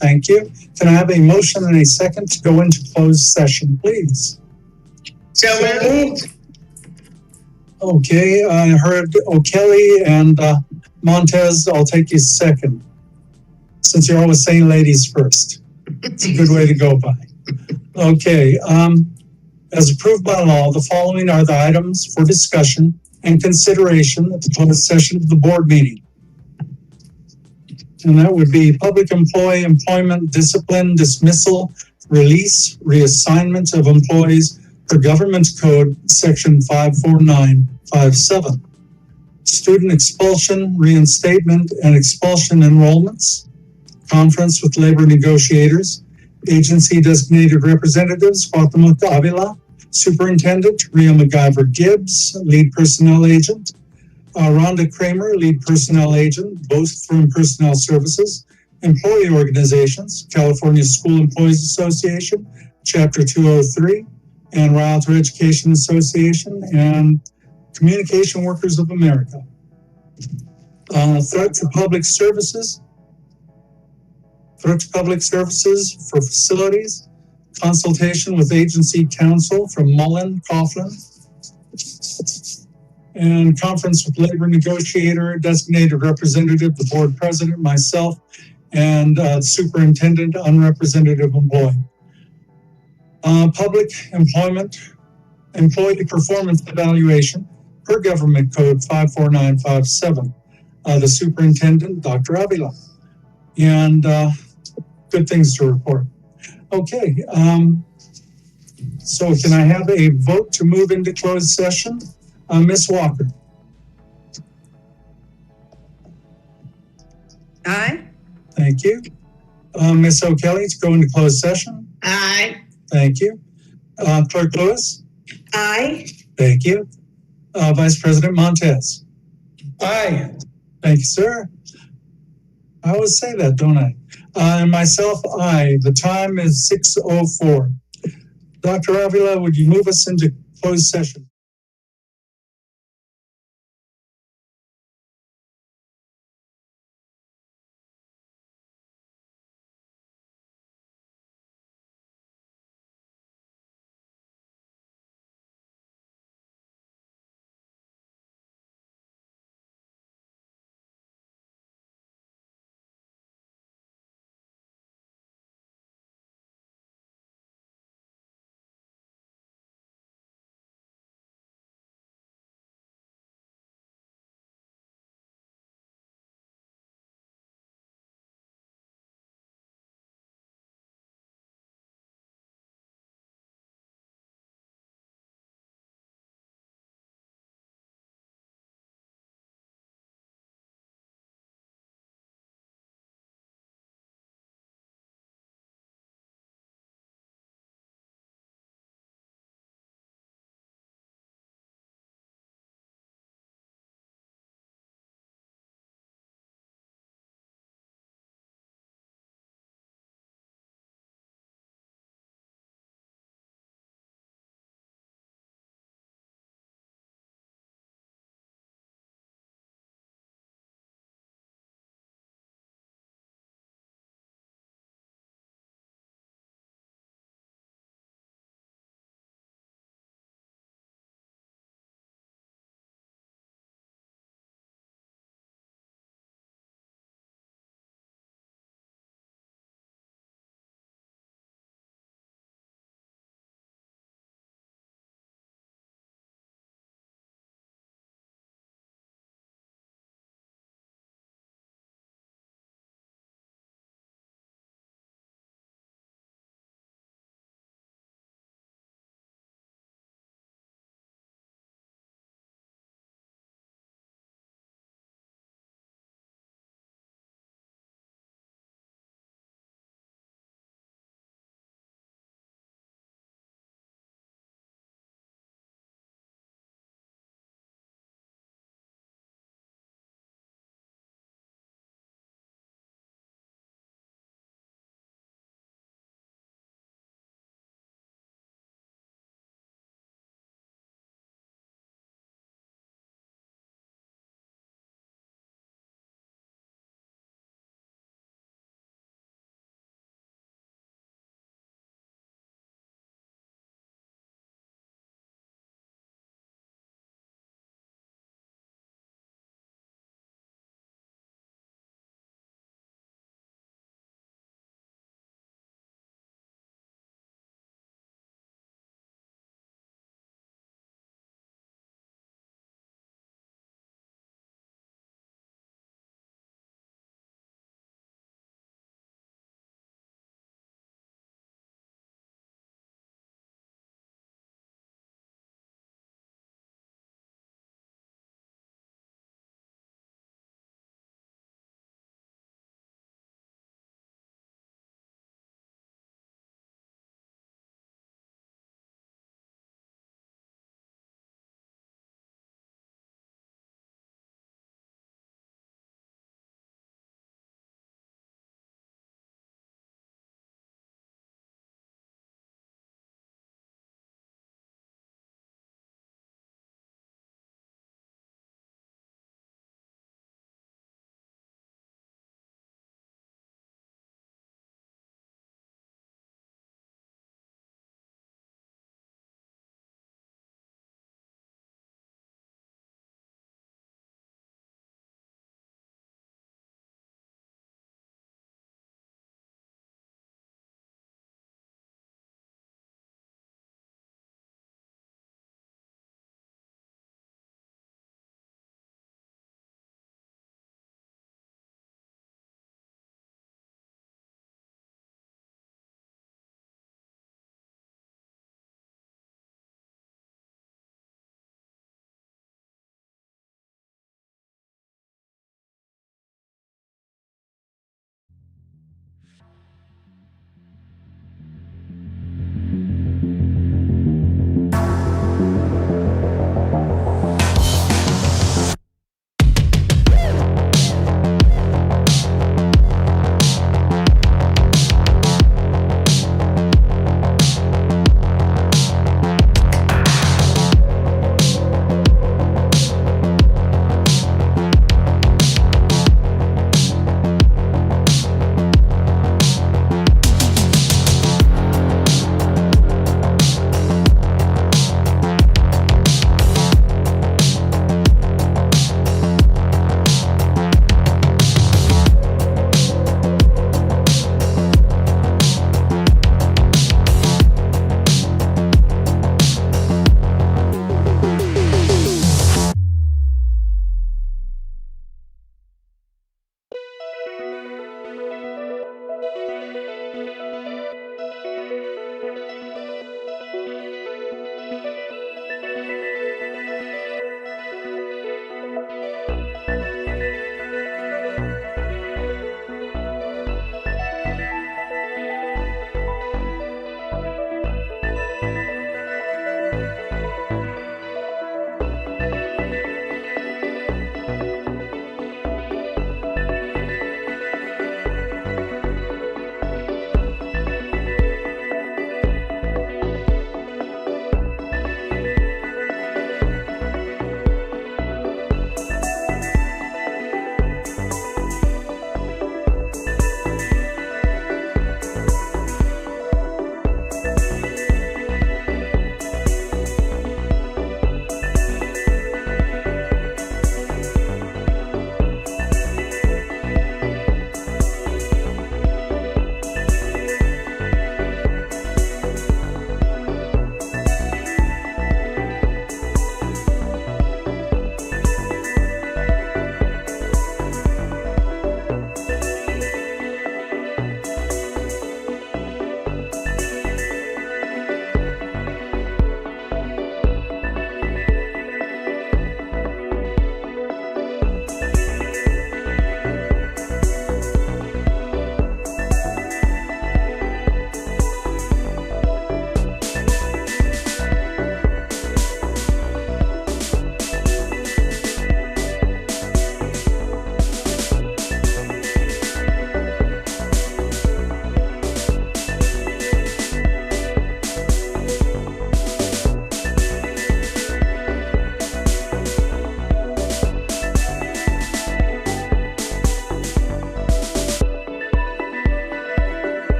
Thank you. Can I have a motion and a second to go into closed session, please? So moved. Okay, I heard O'Kelly and Montez. I'll take you second, since you're always saying ladies first. It's a good way to go by. Okay, as approved by law, the following are the items for discussion and consideration at the closed session of the board meeting. And that would be public employee employment, discipline, dismissal, release, reassignment of employees per Government Code Section 54957. Student expulsion, reinstatement, and expulsion enrollments. Conference with labor negotiators. Agency designated representatives, Guatemala Avila. Superintendent, Rhea MacGyver Gibbs, lead personnel agent. Rhonda Kramer, lead personnel agent, both from Personnel Services. Employee organizations, California School Employees Association, Chapter 203, and RIALTO Education Association, and Communication Workers of America. Threat to public services. Threat to public services for facilities. Consultation with agency counsel from Mullen Coughlin. And conference with labor negotiator, designated representative, the board president, myself, and superintendent, unrepresentative employee. Public employment, employee performance evaluation per Government Code 54957. The superintendent, Dr. Avila. And good things to report. Okay, so can I have a vote to move into closed session? Ms. Walker. Aye. Thank you. Ms. O'Kelly, to go into closed session. Aye. Thank you. Clerk Lewis. Aye. Thank you. Vice President Montez. Aye. Thank you, sir. I always say that, don't I? And myself, aye. The time is 6:04. Dr. Avila, would you move us into closed session?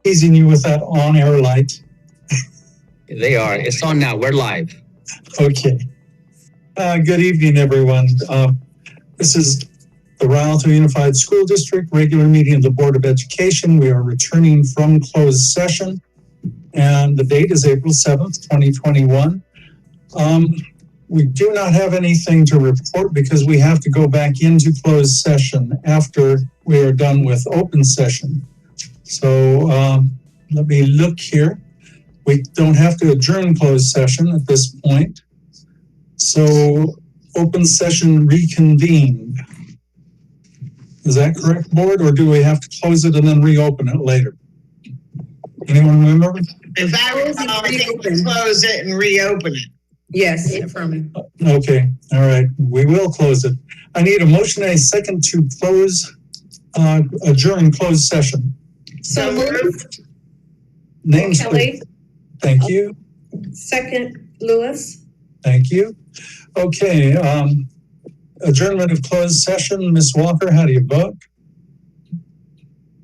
teasing you with that on-air light. They are. It's on now. We're live. Okay. Good evening, everyone. This is the RIALTO Unified School District regular meeting of the Board of Education. We are returning from closed session, and the date is April 7th, 2021. We do not have anything to report because we have to go back into closed session after we are done with open session. So let me look here. We don't have to adjourn closed session at this point. So open session reconvened. Is that correct, board, or do we have to close it and then reopen it later? Anyone remember? If I was close it and reopen it. Yes, affirmative. Okay, all right, we will close it. I need a motion and a second to close, adjourn closed session. So moved. Names, please. Kelly, Thank you, second, Lewis. thank you. Okay, adjournment of closed session. Ms. Walker, how do you vote?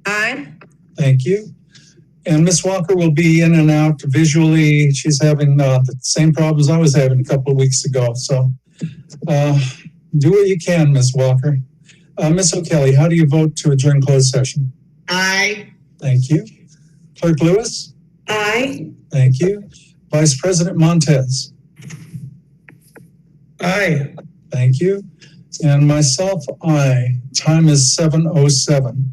Aye. Thank you. And Ms. Walker will be in and out visually. She's having the same problems I was having a couple of weeks ago. So do what you can, Ms. Walker. Ms. O'Kelly, how do you vote to adjourn closed session? Aye. Thank you. Clerk Lewis? Aye. Thank you. Vice President Montez? Aye. Thank you. And myself, aye. Time is 7:07.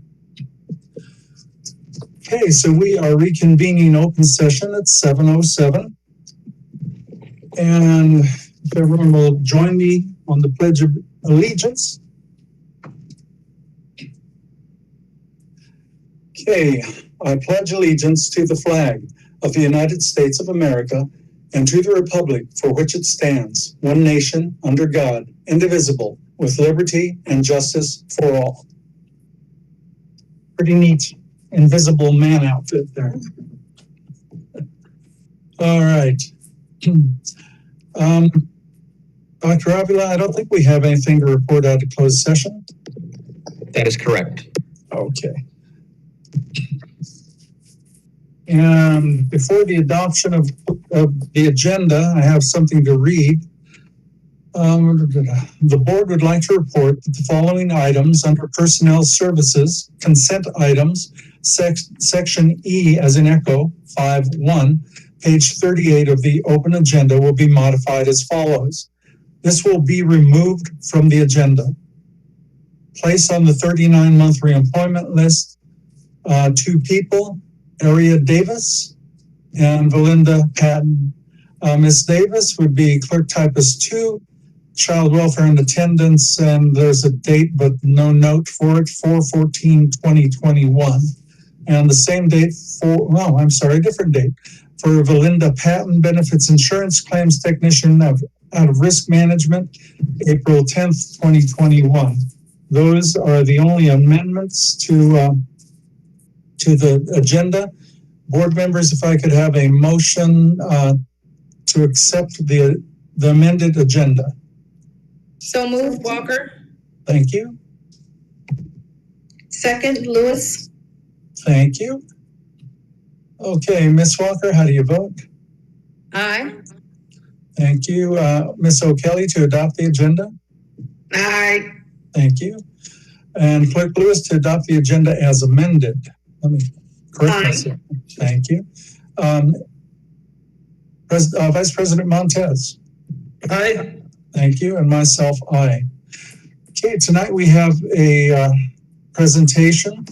Okay, so we are reconvening open session at 7:07. And if everyone will join me on the Pledge of Allegiance. Okay, I pledge allegiance to the flag of the United States of America and to the republic for which it stands, one nation, under God, indivisible, with liberty and justice for all. Pretty neat invisible man outfit there. All right. Dr. Avila, I don't think we have anything to report out of closed session. That is correct. Okay. And before the adoption of the agenda, I have something to read. The board would like to report that the following items under personnel services, consent items, section E as in echo, 5.1, page 38 of the open agenda will be modified as follows. This will be removed from the agenda. Place on the 39-month reemployment list, 2 people, Aria Davis and Valinda Patton. Ms. Davis would be clerk typist 2, child welfare and attendance, and there's a date but no note for it, 4/14/2021. And the same date different date for Valinda Patton, benefits insurance claims technician out of risk management, April 10th, 2021. Those are the only amendments to the agenda. Board members, if I could have a motion to accept the amended agenda. So moved, Walker. Thank you. Second, Lewis. Thank you. Okay, Ms. Walker, how do you vote? Aye. Thank you. Ms. O'Kelly, to adopt the agenda? Aye. Thank you. And Clerk Lewis, to adopt the agenda as amended. Let me correct myself. Thank you. Vice President Montez? Aye. Thank you. And myself, aye. Okay, tonight we have a presentation,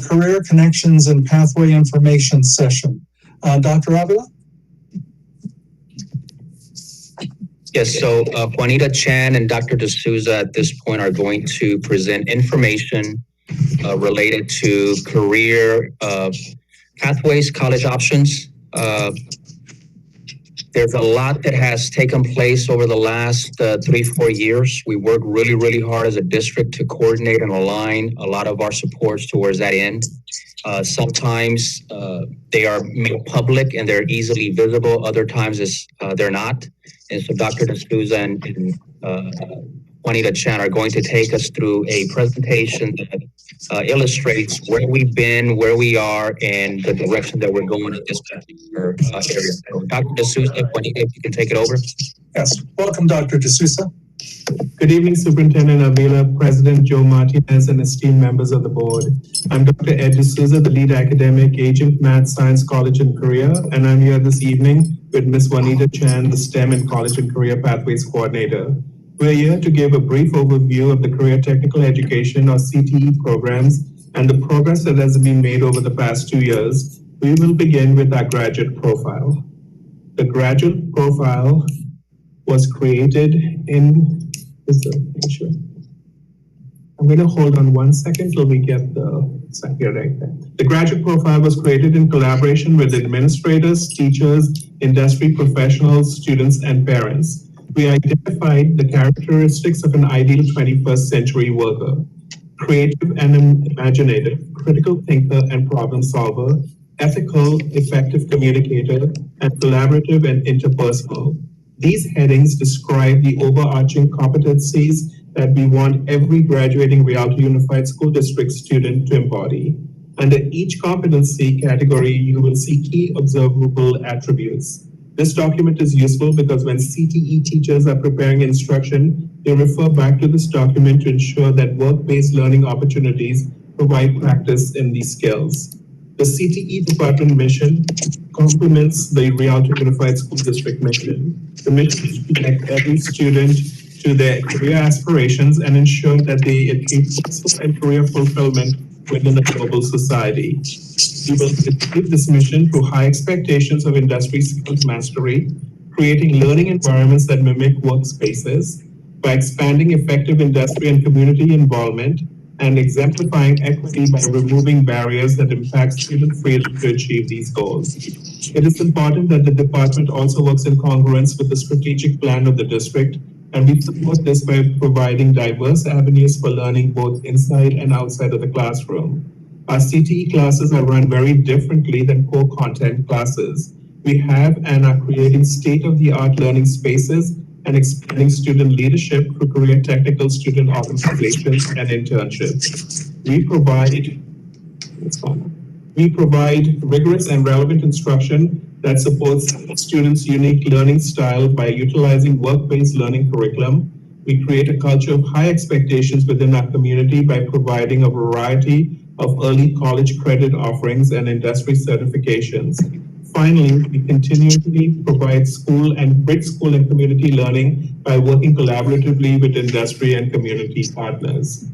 Career Connections and Pathway Information session. Dr. Avila? Yes, so Juanita Chan and Dr. D'Souza at this point are going to present information related to career pathways, college options. There's a lot that has taken place over the last 3-4 years. We work really, really hard as a district to coordinate and align a lot of our supports towards that end. Sometimes they are made public and they're easily visible. Other times they're not. And so Dr. D'Souza and Juanita Chan are going to take us through a presentation that illustrates where we've been, where we are, and the direction that we're going in this particular area. So, Dr. D'Souza, Juanita, if you can take it over. Yes, welcome, Dr. D'Souza. Good evening, Superintendent Avila, President Joe Martinez, and esteemed members of the board. I'm Dr. Ed D'Souza, the lead academic agent, Math Science College and Career, and I'm here this evening with Ms. Juanita Chan, the STEM and College and Career Pathways Coordinator. We're here to give a brief overview of the Career Technical Education, or CTE programs, and the progress that has been made over the past 2 years. We will begin with our graduate profile. The graduate profile was created in I'm going to hold on 1 second till we get the here right there. The graduate profile was created in collaboration with administrators, teachers, industry professionals, students, and parents. We identified the characteristics of an ideal 21st century worker: creative and imaginative, critical thinker and problem solver, ethical, effective communicator, and collaborative and interpersonal. These headings describe the overarching competencies that we want every graduating Rialto Unified School District student to embody. Under each competency category, you will see key observable attributes. This document is useful because when CTE teachers are preparing instruction, they refer back to this document to ensure that work-based learning opportunities provide practice in these skills. The CTE department mission complements the Rialto Unified School District mission. The mission is to connect every student to their career aspirations and ensure that they achieve personal and career fulfillment within a global society. We will achieve this mission through high expectations of industry skills mastery, creating learning environments that mimic workspaces, by expanding effective industry and community involvement, and exemplifying equity by removing barriers that impact student freedom to achieve these goals. It is important that the department also works in congruence with the strategic plan of the district, and we support this by providing diverse avenues for learning both inside and outside of the classroom. Our CTE classes are run very differently than core content classes. We have and are creating state-of-the-art learning spaces and expanding student leadership through career technical student organizations and internships. We provide rigorous and relevant instruction that supports students' unique learning style by utilizing work-based learning curriculum. We create a culture of high expectations within our community by providing a variety of early college credit offerings and industry certifications. Finally, we continually provide school and bridge school and community learning by working collaboratively with industry and community partners.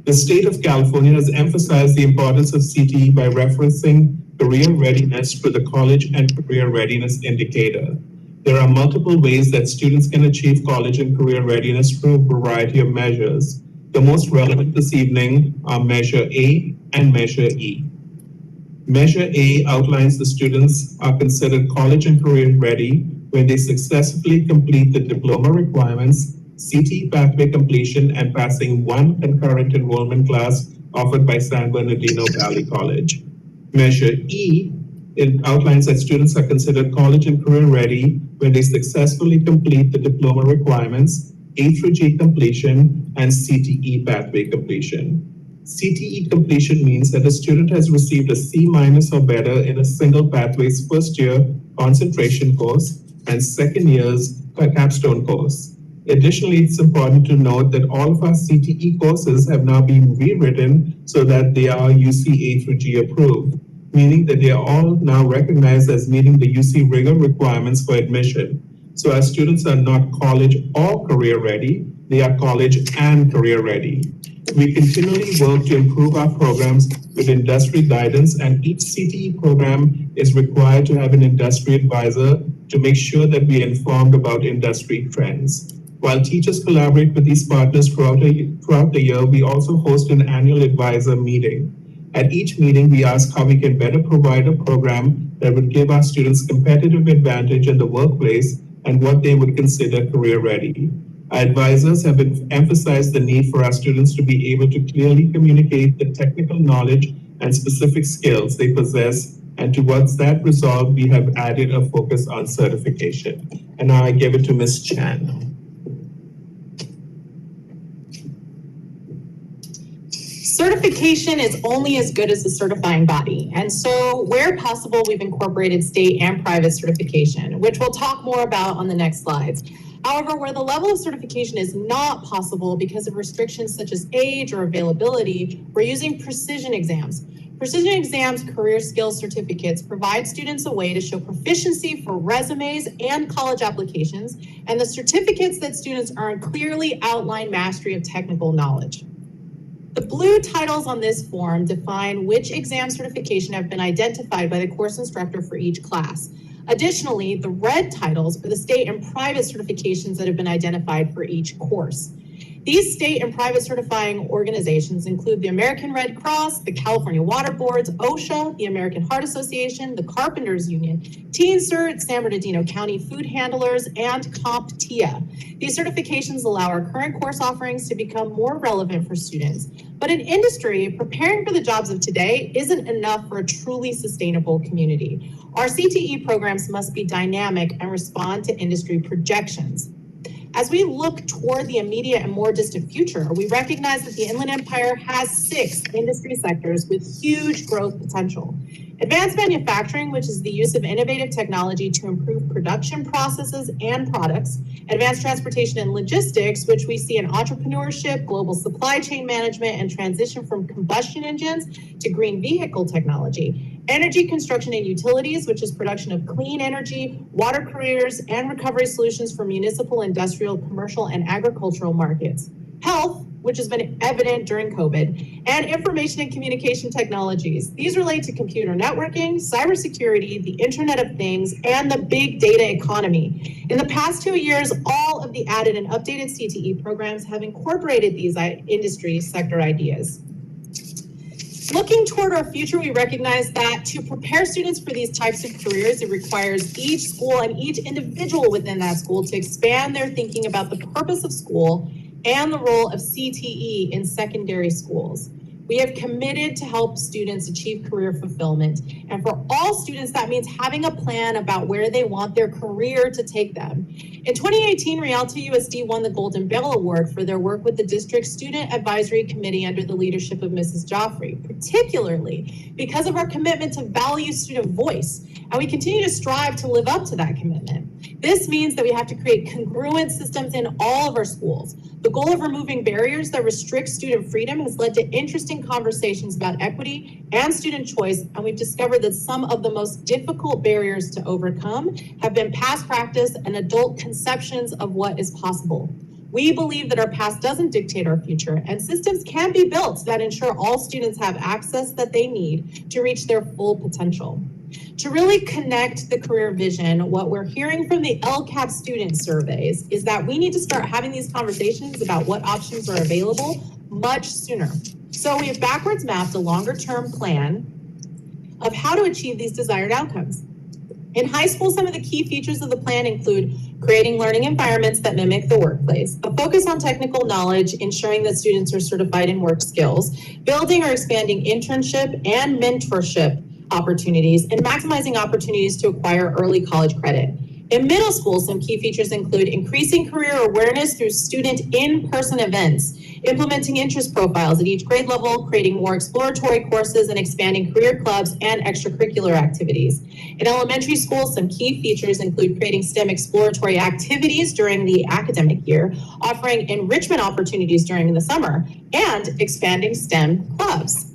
The state of California has emphasized the importance of CTE by referencing career readiness for the college and career readiness indicator. There are multiple ways that students can achieve college and career readiness through a variety of measures. The most relevant this evening are Measure A and Measure E. Measure A outlines the students are considered college and career ready when they successfully complete the diploma requirements, CTE pathway completion, and passing one concurrent enrollment class offered by San Bernardino Valley College. Measure E, it outlines that students are considered college and career ready when they successfully complete the diploma requirements, A through G completion, and CTE pathway completion. CTE completion means that a student has received a C- or better in a single pathway's first year concentration course and second year's capstone course. Additionally, it's important to note that all of our CTE courses have now been rewritten so that they are UC A through G approved, meaning that they are all now recognized as meeting the UC rigor requirements for admission. So our students are not college or career ready, they are college and career ready. We continually work to improve our programs with industry guidance, and each CTE program is required to have an industry advisor to make sure that we are informed about industry trends. While teachers collaborate with these partners throughout the year, we also host an annual advisor meeting. At each meeting, we ask how we can better provide a program that would give our students competitive advantage in the workplace and what they would consider career ready. Our advisors have emphasized the need for our students to be able to clearly communicate the technical knowledge and specific skills they possess, and towards that resolve, we have added a focus on certification. And now I give it to Ms. Chan. Certification is only as good as the certifying body. And so where possible, we've incorporated state and private certification, which we'll talk more about on the next slides. However, where the level of certification is not possible because of restrictions such as age or availability, we're using precision exams. Precision exams career skills certificates provide students a way to show proficiency for resumes and college applications, and the certificates that students earn clearly outline mastery of technical knowledge. The blue titles on this form define which exam certification have been identified by the course instructor for each class. Additionally, the red titles are the state and private certifications that have been identified for each course. These state and private certifying organizations include the American Red Cross, the California Water Boards, OSHA, the American Heart Association, the Carpenters Union, TeenCert, San Bernardino County Food Handlers, and CompTIA. These certifications allow our current course offerings to become more relevant for students. But in industry, preparing for the jobs of today isn't enough for a truly sustainable community. Our CTE programs must be dynamic and respond to industry projections. As we look toward the immediate and more distant future, we recognize that the Inland Empire has 6 industry sectors with huge growth potential. Advanced manufacturing, which is the use of innovative technology to improve production processes and products. Advanced transportation and logistics, which we see in entrepreneurship, global supply chain management, and transition from combustion engines to green vehicle technology. Energy, construction, and utilities, which is production of clean energy, water careers, and recovery solutions for municipal, industrial, commercial, and agricultural markets. Health, which has been evident during COVID, and information and communication technologies. These relate to computer networking, cybersecurity, the Internet of Things, and the big data economy. In the past 2 years, all of the added and updated CTE programs have incorporated these industry sector ideas. Looking toward our future, we recognize that to prepare students for these types of careers, it requires each school and each individual within that school to expand their thinking about the purpose of school and the role of CTE in secondary schools. We have committed to help students achieve career fulfillment. And for all students, that means having a plan about where they want their career to take them. In 2018, RIALTO USD won the Golden Bell Award for their work with the District Student Advisory Committee under the leadership of Mrs. Joffrey, particularly because of our commitment to value student voice. And we continue to strive to live up to that commitment. This means that we have to create congruent systems in all of our schools. The goal of removing barriers that restrict student freedom has led to interesting conversations about equity and student choice, and we've discovered that some of the most difficult barriers to overcome have been past practice and adult conceptions of what is possible. We believe that our past doesn't dictate our future, and systems can be built that ensure all students have access that they need to reach their full potential. To really connect the career vision, what we're hearing from the LCAP student surveys is that we need to start having these conversations about what options are available much sooner. So we have backwards mapped a longer-term plan of how to achieve these desired outcomes. In high school, some of the key features of the plan include creating learning environments that mimic the workplace, a focus on technical knowledge, ensuring that students are certified in work skills, building or expanding internship and mentorship opportunities, and maximizing opportunities to acquire early college credit. In middle school, some key features include increasing career awareness through student in-person events, implementing interest profiles at each grade level, creating more exploratory courses, and expanding career clubs and extracurricular activities. In elementary school, some key features include creating STEM exploratory activities during the academic year, offering enrichment opportunities during the summer, and expanding STEM clubs.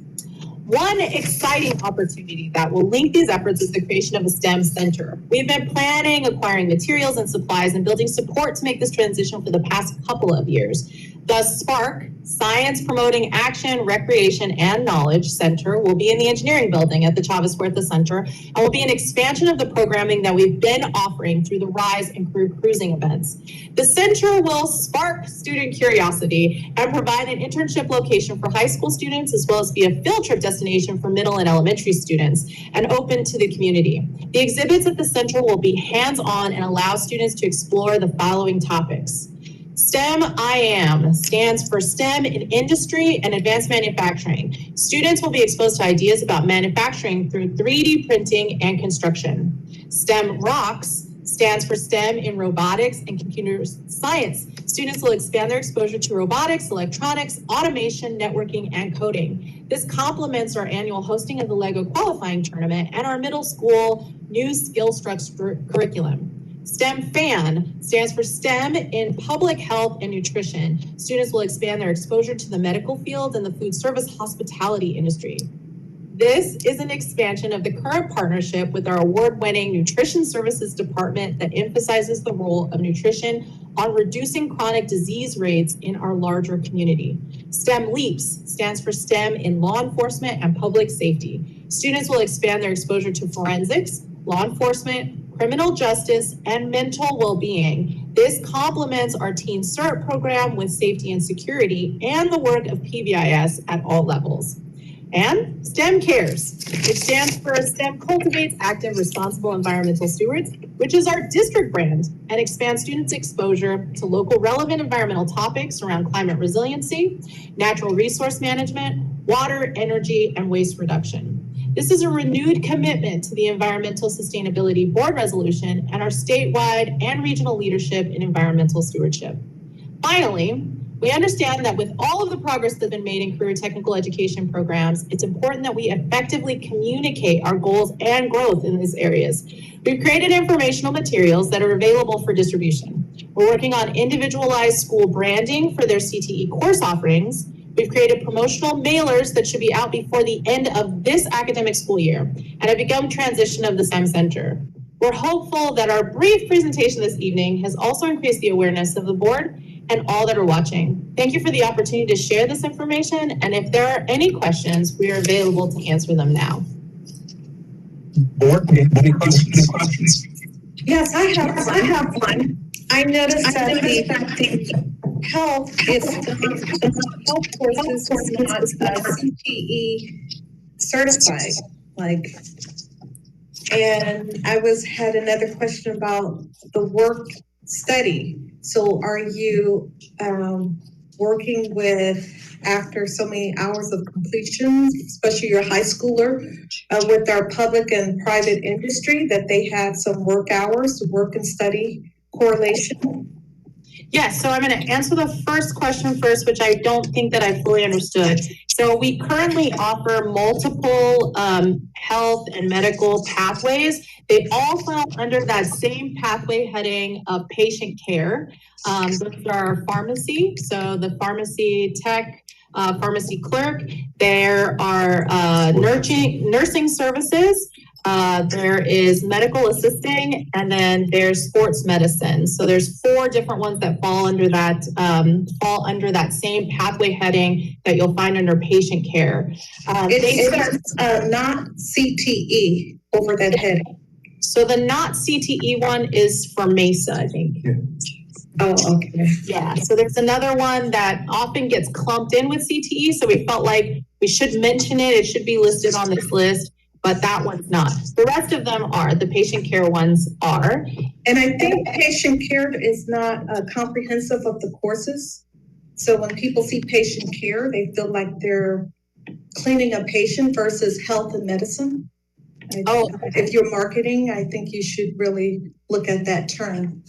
One exciting opportunity that will link these efforts is the creation of a STEM center. We've been planning, acquiring materials and supplies, and building support to make this transition for the past couple of years. The SPARK, Science Promoting Action, Recreation, and Knowledge Center, will be in the engineering building at the Chavez Huerta Center and will be an expansion of the programming that we've been offering through the RISE and Career Cruising events. The center will spark student curiosity and provide an internship location for high school students, as well as be a field trip destination for middle and elementary students and open to the community. The exhibits at the center will be hands-on and allow students to explore the following topics. STEM IAM stands for STEM in Industry and Advanced Manufacturing. Students will be exposed to ideas about manufacturing through 3D printing and construction. STEM Rocks stands for STEM in robotics and computer science. Students will expand their exposure to robotics, electronics, automation, networking, and coding. This complements our annual hosting of the LEGO qualifying tournament and our middle school new skill structure curriculum. STEM FAN stands for STEM in public health and nutrition. Students will expand their exposure to the medical field and the food service hospitality industry. This is an expansion of the current partnership with our award-winning Nutrition Services Department that emphasizes the role of nutrition on reducing chronic disease rates in our larger community. STEM LEAPS stands for STEM in law enforcement and public safety. Students will expand their exposure to forensics, law enforcement, criminal justice, and mental well-being. This complements our Teen CERT program with safety and security and the work of PBIS at all levels. And STEM Cares, which stands for STEM Cultivates Active Responsible Environmental Stewards, which is our district brand and expands students' exposure to local relevant environmental topics around climate resiliency, natural resource management, water, energy, and waste reduction. This is a renewed commitment to the Environmental Sustainability Board resolution and our statewide and regional leadership in environmental stewardship. Finally, we understand that with all of the progress that's been made in career technical education programs, it's important that we effectively communicate our goals and growth in these areas. We've created informational materials that are available for distribution. We're working on individualized school branding for their CTE course offerings. We've created promotional mailers that should be out before the end of this academic school year and have begun transition of the STEM Center. We're hopeful that our brief presentation this evening has also increased the awareness of the board and all that are watching. Thank you for the opportunity to share this information, and if there are any questions, we are available to answer them now. Board, any questions? Yes, I have one. I noticed that the health health courses is not CTE certified, and I had another question about the work study. So are you working with, after so many hours of completion, especially your high schooler, with our public and private industry, that they have some work hours, work and study correlation? Yes, so I'm going to answer the first question first, which I don't think that I fully understood. So we currently offer multiple health and medical pathways. They all fall under that same pathway heading of patient care. Those are pharmacy, so the pharmacy tech, pharmacy clerk. There are nursing services. There is medical assisting, and then there's sports medicine. So there's 4 different ones that fall under that same pathway heading that you'll find under patient care. It's not CTE over that heading. So the not CTE one is for MESA, I think. Yeah. Oh, okay. Yeah, so there's another one that often gets clumped in with CTE, so we felt like we should mention it. It should be listed on this list, but that one's not. The rest of them are. The patient care ones are. And I think patient care is not comprehensive of the courses. So when people see patient care, they feel like they're cleaning a patient versus health and medicine. If you're marketing, I think you should really look at that term.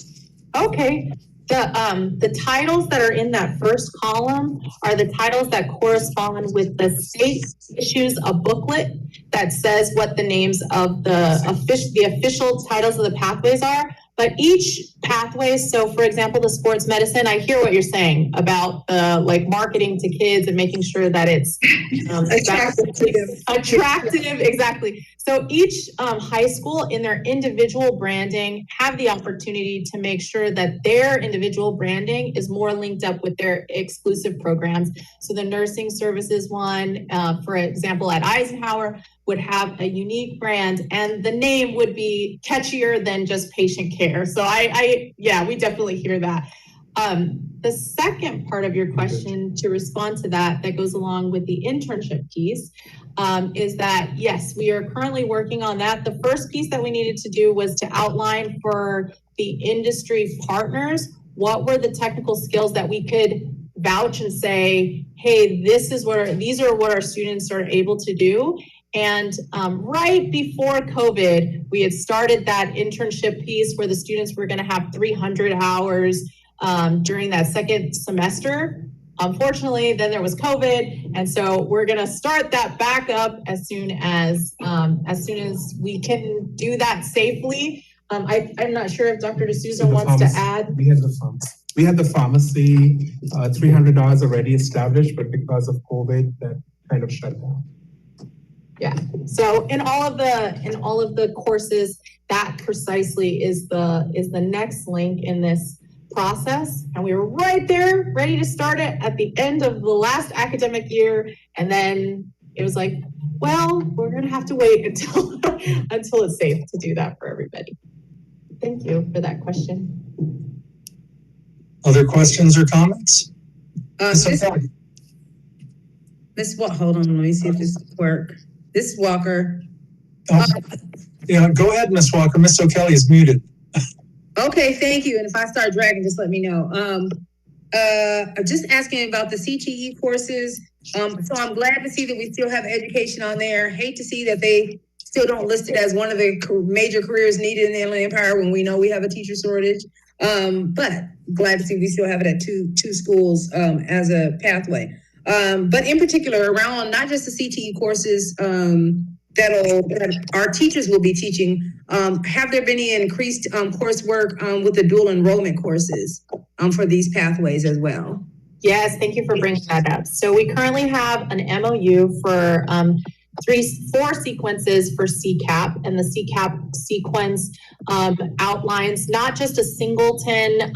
Okay. The titles that are in that first column are the titles that correspond with the state issues a booklet that says what the names of the official titles of the pathways are. But each pathway, so for example, the sports medicine, I hear what you're saying about marketing to kids and making sure that it's attractive, exactly. So each high school in their individual branding have the opportunity to make sure that their individual branding is more linked up with their exclusive programs. So the nursing services one, for example, at Eisenhower, would have a unique brand, and the name would be catchier than just patient care. So we definitely hear that. The second part of your question, to respond to that goes along with the internship piece, is that, yes, we are currently working on that. The first piece that we needed to do was to outline for the industry partners what were the technical skills that we could vouch and say, hey, these are what our students are able to do. And right before COVID, we had started that internship piece where the students were going to have 300 hours during that second semester. Unfortunately, then there was COVID, and so we're going to start that back up as soon as we can do that safely. I'm not sure if Dr. D'Souza wants to add. We had the pharmacy 300 hours already established, but because of COVID, that kind of shut down. Yeah. So in all of the courses, that precisely is the next link in this process, and we were right there ready to start it at the end of the last academic year, and then it was like, well, we're going to have to wait until it's safe to do that for everybody. Thank you for that question. Other questions or comments? Hold on, let me see if this works. This Walker. Yeah, go ahead, Ms. Walker. Ms. O'Kelly is muted. Okay, thank you. And if I start dragging, just let me know. I'm just asking about the CTE courses. So I'm glad to see that we still have education on there. Hate to see that they still don't list it as one of the major careers needed in the Inland Empire when we know we have a teacher shortage. But glad to see we still have it at two schools as a pathway. But in particular, around not just the CTE courses that our teachers will be teaching, have there been any increased coursework with the dual enrollment courses for these pathways as well? Yes, thank you for bringing that up. So we currently have an MOU for 4 sequences for CCAP, and the CCAP sequence outlines not just a singleton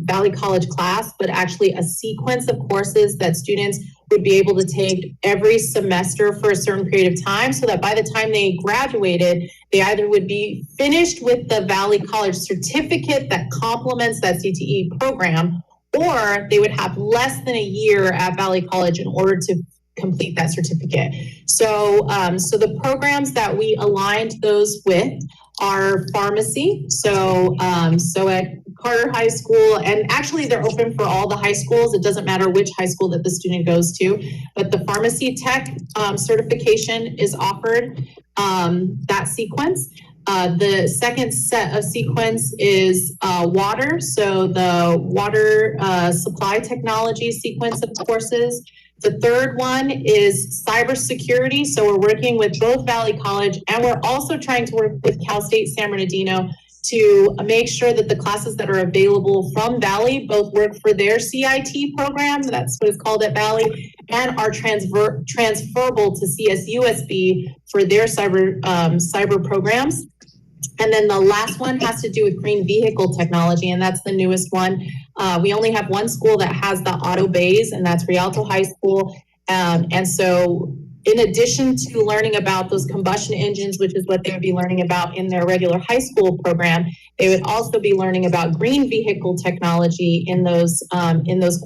Valley College class, but actually a sequence of courses that students would be able to take every semester for a certain period of time, so that by the time they graduated, they either would be finished with the Valley College certificate that complements that CTE program, or they would have less than a year at Valley College in order to complete that certificate. So the programs that we aligned those with are pharmacy. So at Carter High School, and actually they're open for all the high schools. It doesn't matter which high school that the student goes to, but the pharmacy tech certification is offered, that sequence. The second set of sequence is water. So the water supply technology sequence of courses. The third one is cybersecurity. So we're working with both Valley College, and we're also trying to work with Cal State San Bernardino to make sure that the classes that are available from Valley both work for their CIT program, that's what it's called at Valley, and are transferable to CSUSB for their cyber programs. And then the last one has to do with green vehicle technology, and that's the newest one. We only have one school that has the auto bays, and that's Rialto High School. And so in addition to learning about those combustion engines, which is what they would be learning about in their regular high school program, they would also be learning about green vehicle technology in those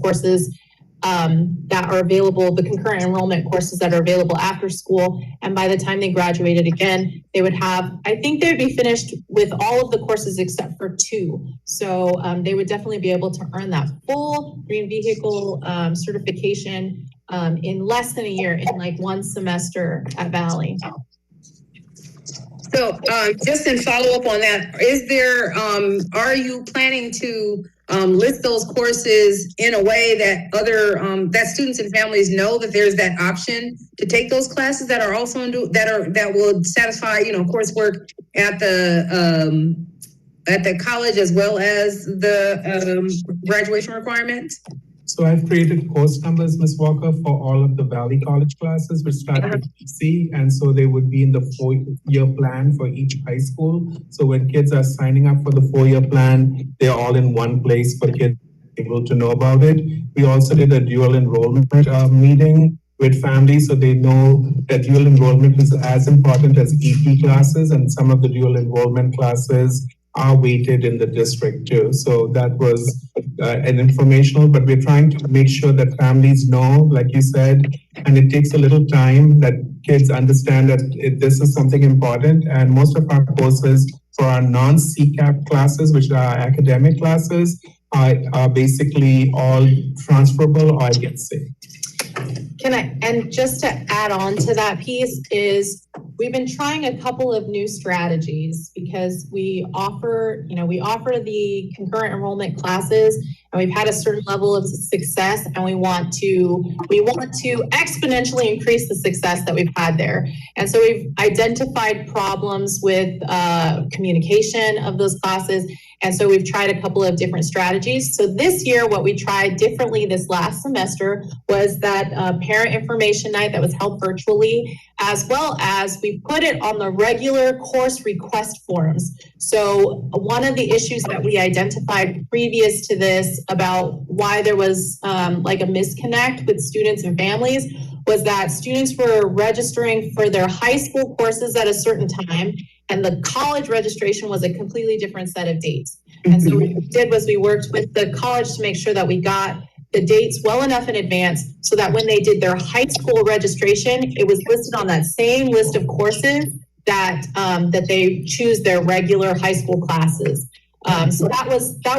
courses that are available, the concurrent enrollment courses that are available after school. And by the time they graduated, again, they would have, I think they would be finished with all of the courses except for 2. So they would definitely be able to earn that full green vehicle certification in less than a year, in like 1 semester at Valley. So just in follow up on that, is there, are you planning to list those courses in a way that that students and families know that there's that option to take those classes that are also that will satisfy, coursework at the college as well as the graduation requirements? So I've created course numbers, Ms. Walker, for all of the Valley College classes, which start with C, and so they would be in the 4-year plan for each high school. So when kids are signing up for the 4-year plan, they're all in one place for kids able to know about it. We also did a dual enrollment meeting with families, so they know that dual enrollment is as important as EP classes, and some of the dual enrollment classes are weighted in the district too. So that was an informational, but we're trying to make sure that families know, like you said, and it takes a little time that kids understand that this is something important. And most of our courses for our non-CCAP classes, which are academic classes, are basically all transferable or I get saved. And just to add on to that piece is we've been trying a couple of new strategies because we offer the concurrent enrollment classes and we've had a certain level of success and we want to exponentially increase the success that we've had there. And so we've identified problems with communication of those classes. And so we've tried a couple of different strategies. So this year, what we tried differently this last semester was that parent information night that was held virtually, as well as we put it on the regular course request forms. So one of the issues that we identified previous to this about why there was like a disconnect with students and families was that students were registering for their high school courses at a certain time and the college registration was a completely different set of dates. And so what we did was we worked with the college to make sure that we got the dates well enough in advance so that when they did their high school registration, it was listed on that same list of courses that they choose their regular high school classes. So that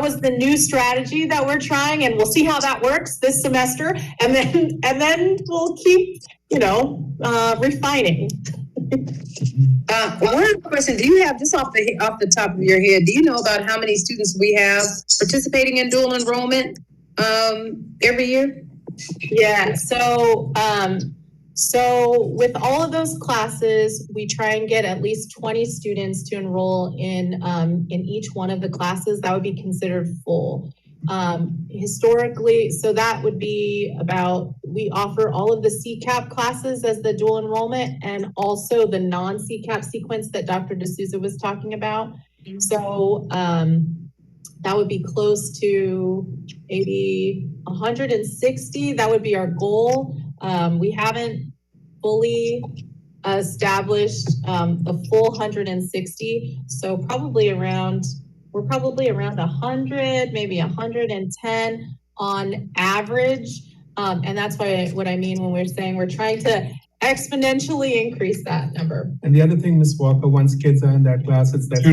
was the new strategy that we're trying, and we'll see how that works this semester, and then we'll keep refining. One other question: do you have, just off the top of your head, do you know about how many students we have participating in dual enrollment every year? Yeah. So with all of those classes, we try and get at least 20 students to enroll in each one of the classes. That would be considered full. Historically, so that would be we offer all of the CCAP classes as the dual enrollment and also the non-CCAP sequence that Dr. D'Souza was talking about. So that would be close to maybe 160. That would be our goal. We haven't fully established the full 160. So we're probably around 100, maybe 110 on average. And that's what I mean when we're saying we're trying to exponentially increase that number. And the other thing, Ms. Walker, once kids are in that class, it's that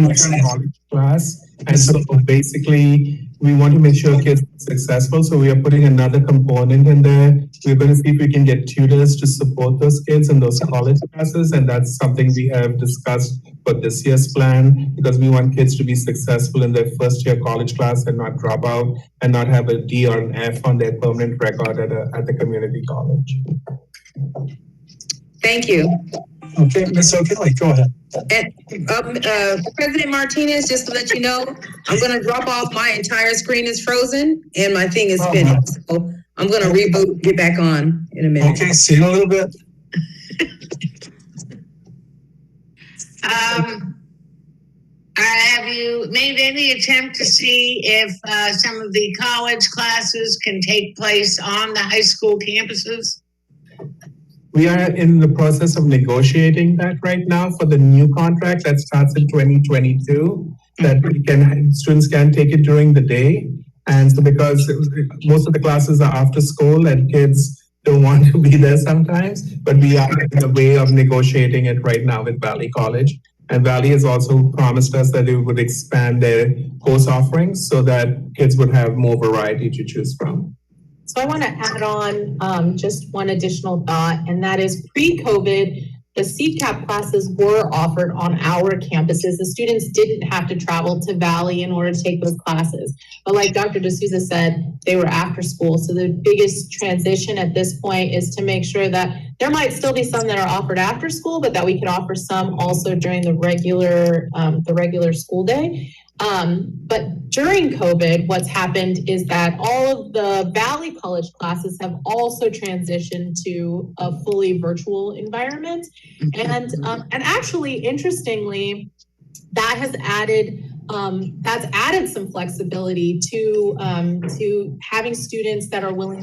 college class. And so basically, we want to make sure kids are successful. So we are putting another component in there. We're going to see if we can get tutors to support those kids in those college classes. And that's something we have discussed for this year's plan, because we want kids to be successful in their first year college class and not drop out and not have a D or an F on their permanent record at the community college. Thank you. Okay, Ms. O'Kelly, go ahead. And President Martinez, just to let you know, I'm going to drop off. My entire screen is frozen and my thing is spinning. So I'm going to reboot, get back on in a minute. Okay, see you in a little bit. Have you made any attempt to see if some of the college classes can take place on the high school campuses? We are in the process of negotiating that right now for the new contract that starts in 2022, that students can take it during the day. And so because most of the classes are after school and kids don't want to be there sometimes, but we are in a way of negotiating it right now with Valley College. And Valley has also promised us that they would expand their course offerings so that kids would have more variety to choose from. So I want to add on just one additional thought, and that is pre-COVID, the CCAP classes were offered on our campuses. The students didn't have to travel to Valley in order to take those classes. But like Dr. D'Souza said, they were after school. So the biggest transition at this point is to make sure that there might still be some that are offered after school, but that we could offer some also during the regular school day. But during COVID, what's happened is that all of the Valley College classes have also transitioned to a fully virtual environment. And actually, interestingly, that has added some flexibility to having students that are willing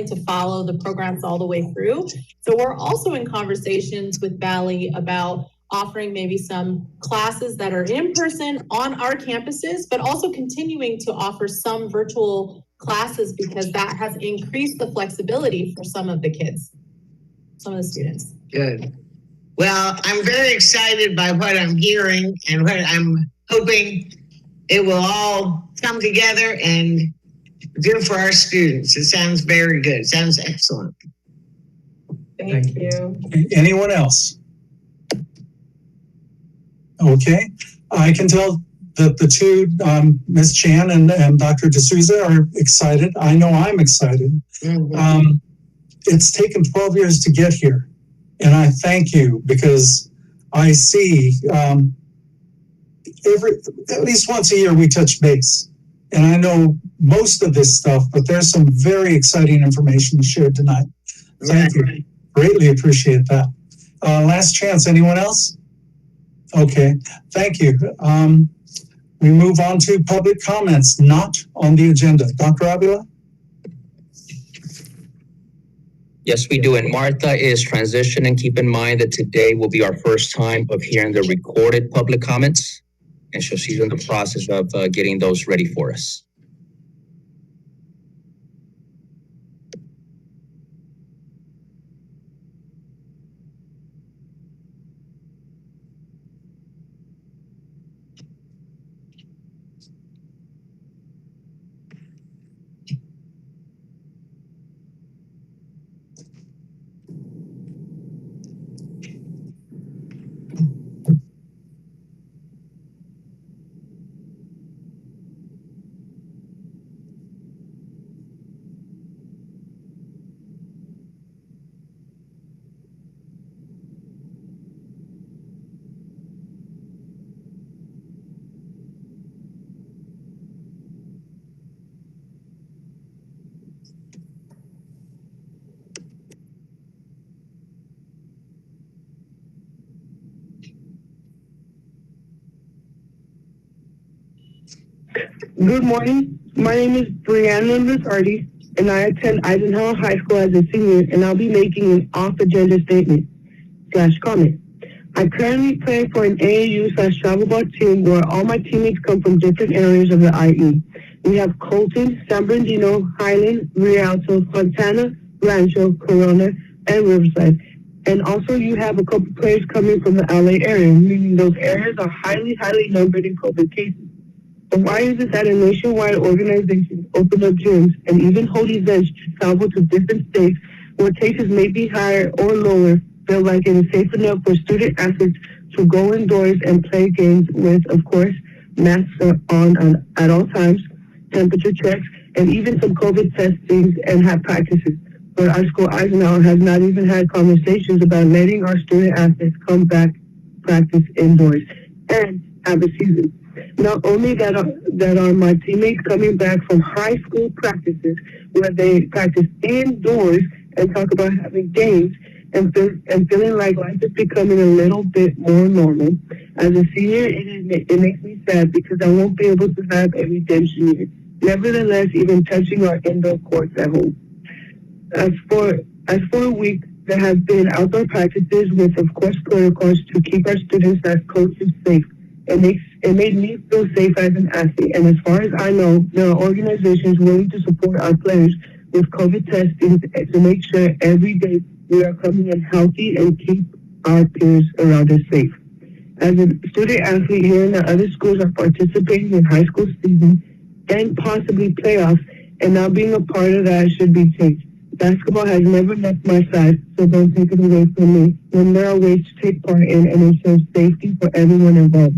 to follow the programs all the way through. So we're also in conversations with Valley about offering maybe some classes that are in person on our campuses, but also continuing to offer some virtual classes because that has increased the flexibility for some of the kids, some of the students. Good. Well, I'm very excited by what I'm hearing and what I'm hoping it will all come together and do for our students. It sounds very good. It sounds excellent. Thank you. Anyone else? Okay, I can tell that the two, Ms. Chan and Dr. D'Souza are excited. I know I'm excited. It's taken 12 years to get here. And I thank you because I see at least once a year we touch base. And I know most of this stuff, but there's some very exciting information shared tonight. Thank you. Greatly appreciate that. Last chance, anyone else? Okay, thank you. We move on to public comments not on the agenda. Dr. Avila? Yes, we do. And Martha is transitioning. Keep in mind that today will be our first time of hearing the recorded public comments. And so she's in the process of getting those ready for us. Good morning. My name is Brianna Lizardi, and I attend Eisenhower High School as a senior, and I'll be making an off-agenda statement/comment. I currently play for an AAU/travel ball team where all my teammates come from different areas of the IE. We have Colton, San Bernardino, Highland, Rialto, Fontana, Rancho, Corona, and Riverside. And also you have a couple players coming from the LA area, meaning those areas are highly numbered in COVID cases. But why is it that a nationwide organization opened up gyms and even hold events to travel to different states where cases may be higher or lower, feel like it is safe enough for student athletes to go indoors and play games with, of course, masks on at all times, temperature checks, and even some COVID testings and have practices. But our school, Eisenhower, has not even had conversations about letting our student athletes come back practice indoors and have a season. Not only that are my teammates coming back from high school practices where they practice indoors and talk about having games and feeling like life is becoming a little bit more normal. As a senior, it makes me sad because I won't be able to have a redemption year. Nevertheless, even touching our indoor courts at home. As for a week, there have been outdoor practices with, of course, protocols to keep our students as coaches safe. It made me feel safe as an athlete. And as far as I know, there are organizations willing to support our players with COVID testing to make sure every day we are coming in healthy and keep our peers around us safe. As a student athlete, hearing that other schools are participating in high school season and possibly playoffs, and now being a part of that should be changed. Basketball has never left my side, so don't take it away from me when there are ways to take part in and ensure safety for everyone involved.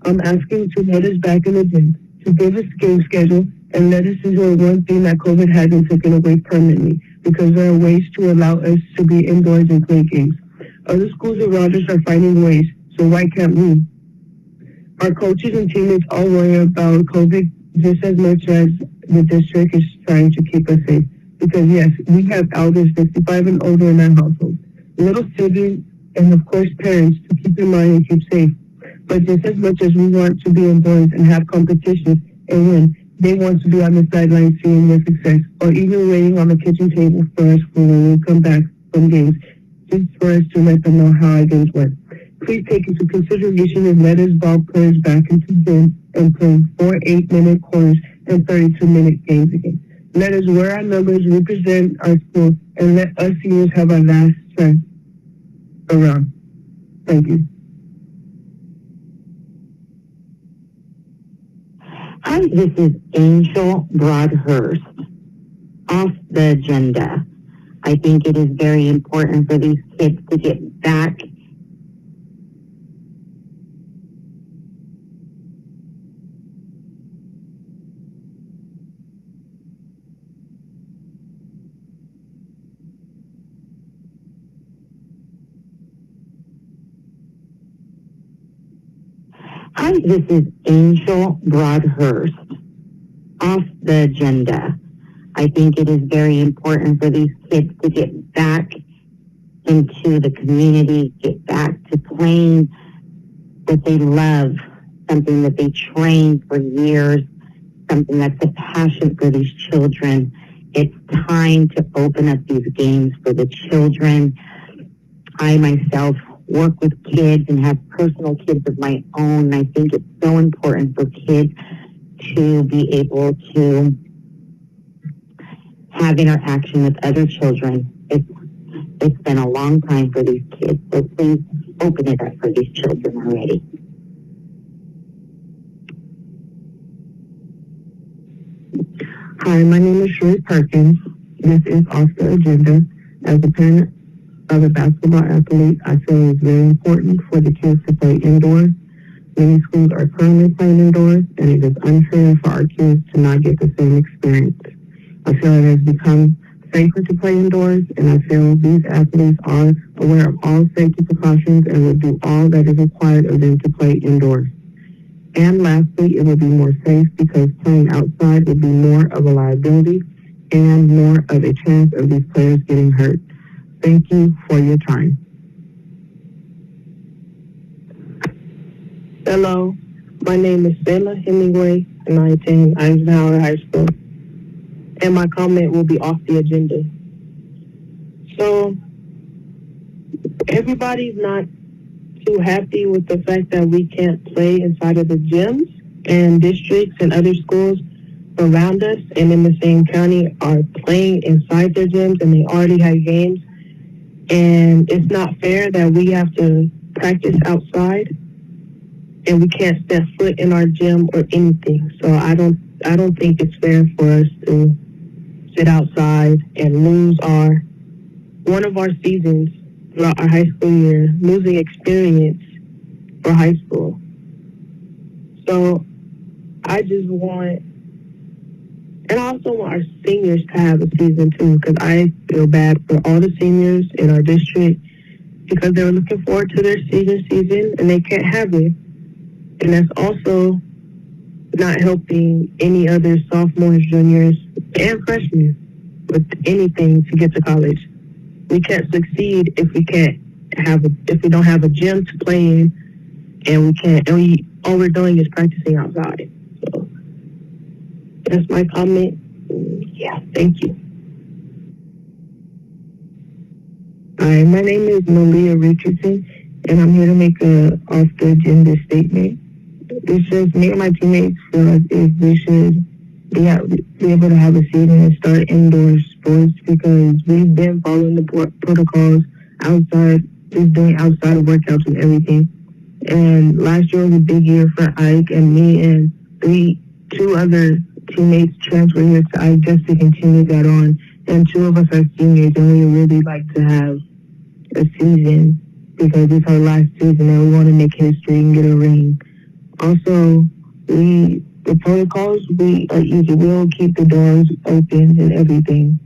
I'm asking to let us back in the gym, to give us game schedule, and let us enjoy one thing that COVID hasn't taken away permanently, because there are ways to allow us to be indoors and play games. Other schools around us are finding ways, so why can't we? Our coaches and teammates all worry about COVID just as much as the district is trying to keep us safe. Because yes, we have elders 55 and older in our household, little siblings, and of course parents to keep in mind and keep safe. But just as much as we want to be indoors and have competitions and win, they want to be on the sidelines seeing their success, or even waiting on the kitchen table for us when we come back from games, just for us to let them know how our games went. Please take into consideration and let us ball players back into gym and play 4 8-minute quarters and 32-minute games again. Let us wear our numbers, represent our school, and let us seniors have our last chance around. Thank you. Hi, this is Angel Broadhurst. Off the agenda. I think it is very important for these kids to get back Hi, this is Angel Broadhurst. Off the agenda. I think it is very important for these kids to get back into the community, get back to playing that they love, something that they trained for years, something that's a passion for these children. It's time to open up these games for the children. I myself work with kids and have personal kids of my own. I think it's so important for kids to be able to have interaction with other children. It's been a long time for these kids, so please open it up for these children already. Hi, my name is Shirley Perkins. This is off the agenda. As a parent of a basketball athlete, I feel it's very important for the kids to play indoors. Many schools are currently playing indoors, and it is unfair for our kids to not get the same experience. I feel it has become safer to play indoors, and I feel these athletes are aware of all safety precautions and will do all that is required of them to play indoors. And lastly, it will be more safe because playing outside would be more of a liability and more of a chance of these players getting hurt. Thank you for your time. Hello, my name is Bella Hemingway, and I attend Eisenhower High School. And my comment will be off the agenda. So, everybody's not too happy with the fact that we can't play inside of the gyms, and districts and other schools around us and in the same county are playing inside their gyms, and they already have games. And it's not fair that we have to practice outside and we can't step foot in our gym or anything. So I don't think it's fair for us to sit outside and lose one of our seasons throughout our high school year, losing experience for high school. So I just want, and I also want our seniors to have a season too, because I feel bad for all the seniors in our district because they're looking forward to their senior season and they can't have it. And that's also not helping any other sophomores, juniors, and freshmen with anything to get to college. We can't succeed if we don't have a gym to play in, and all we're doing is practicing outside. So that's my comment. Yeah, thank you. Hi, my name is Malia Richardson, and I'm here to make a off the agenda statement. It's just me and my teammates feel as if we should be able to have a season and start indoor sports because we've been following the protocols outside, just doing outside workouts and everything. And last year was a big year for Ike and me, and two other teammates transferred here to Ike just to continue that on. And two of us are seniors, and we really like to have a season because it's our last season and we want to make history and get a ring. Also, the protocols, we are easy. We'll keep the doors open and everything.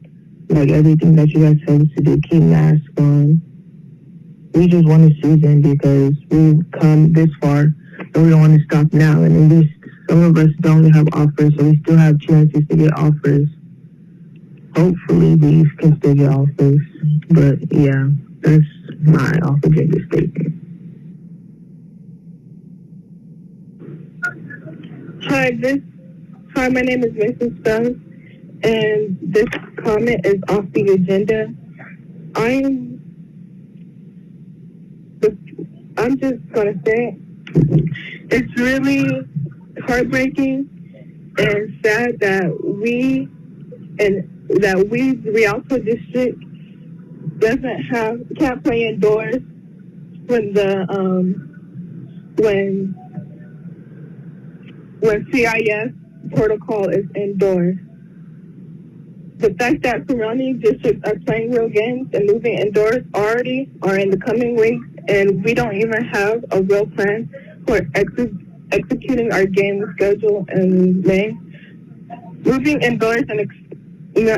Like everything that you guys tell us to do, keep masks on. We just want a season because we've come this far and we don't want to stop now. And at least some of us don't have offers, so we still have chances to get offers. Hopefully we can still get offers. But yeah, that's my off-agenda statement. Hi, my name is Mason Stones, and this comment is off the agenda. I'm just gonna say it's really heartbreaking and sad that the Rialto district can't play indoors when when CIS protocol is indoors. the fact that surrounding districts are playing real games and moving indoors already are in the coming weeks, and we don't even have a real plan for executing our game schedule in May. Moving indoors and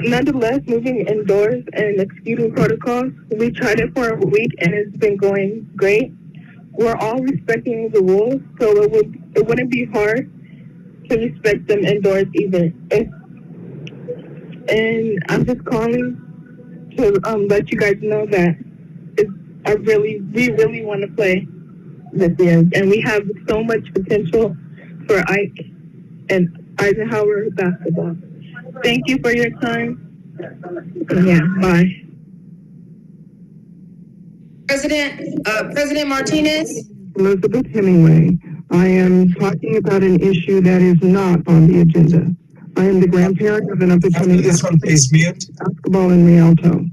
nonetheless, moving indoors and executing protocols, we tried it for a week and it's been going great. We're all respecting the rules, so it wouldn't be hard to respect them indoors either. And I'm just calling to let you guys know that we really want to play this year, and we have so much potential for Ike and Eisenhower basketball. Thank you for your time. Yeah, bye. President Martinez? Elizabeth Hemingway. I am talking about an issue that is not on the agenda. I am the grandparent of an up-and-coming This one, please mute. basketball in Rialto.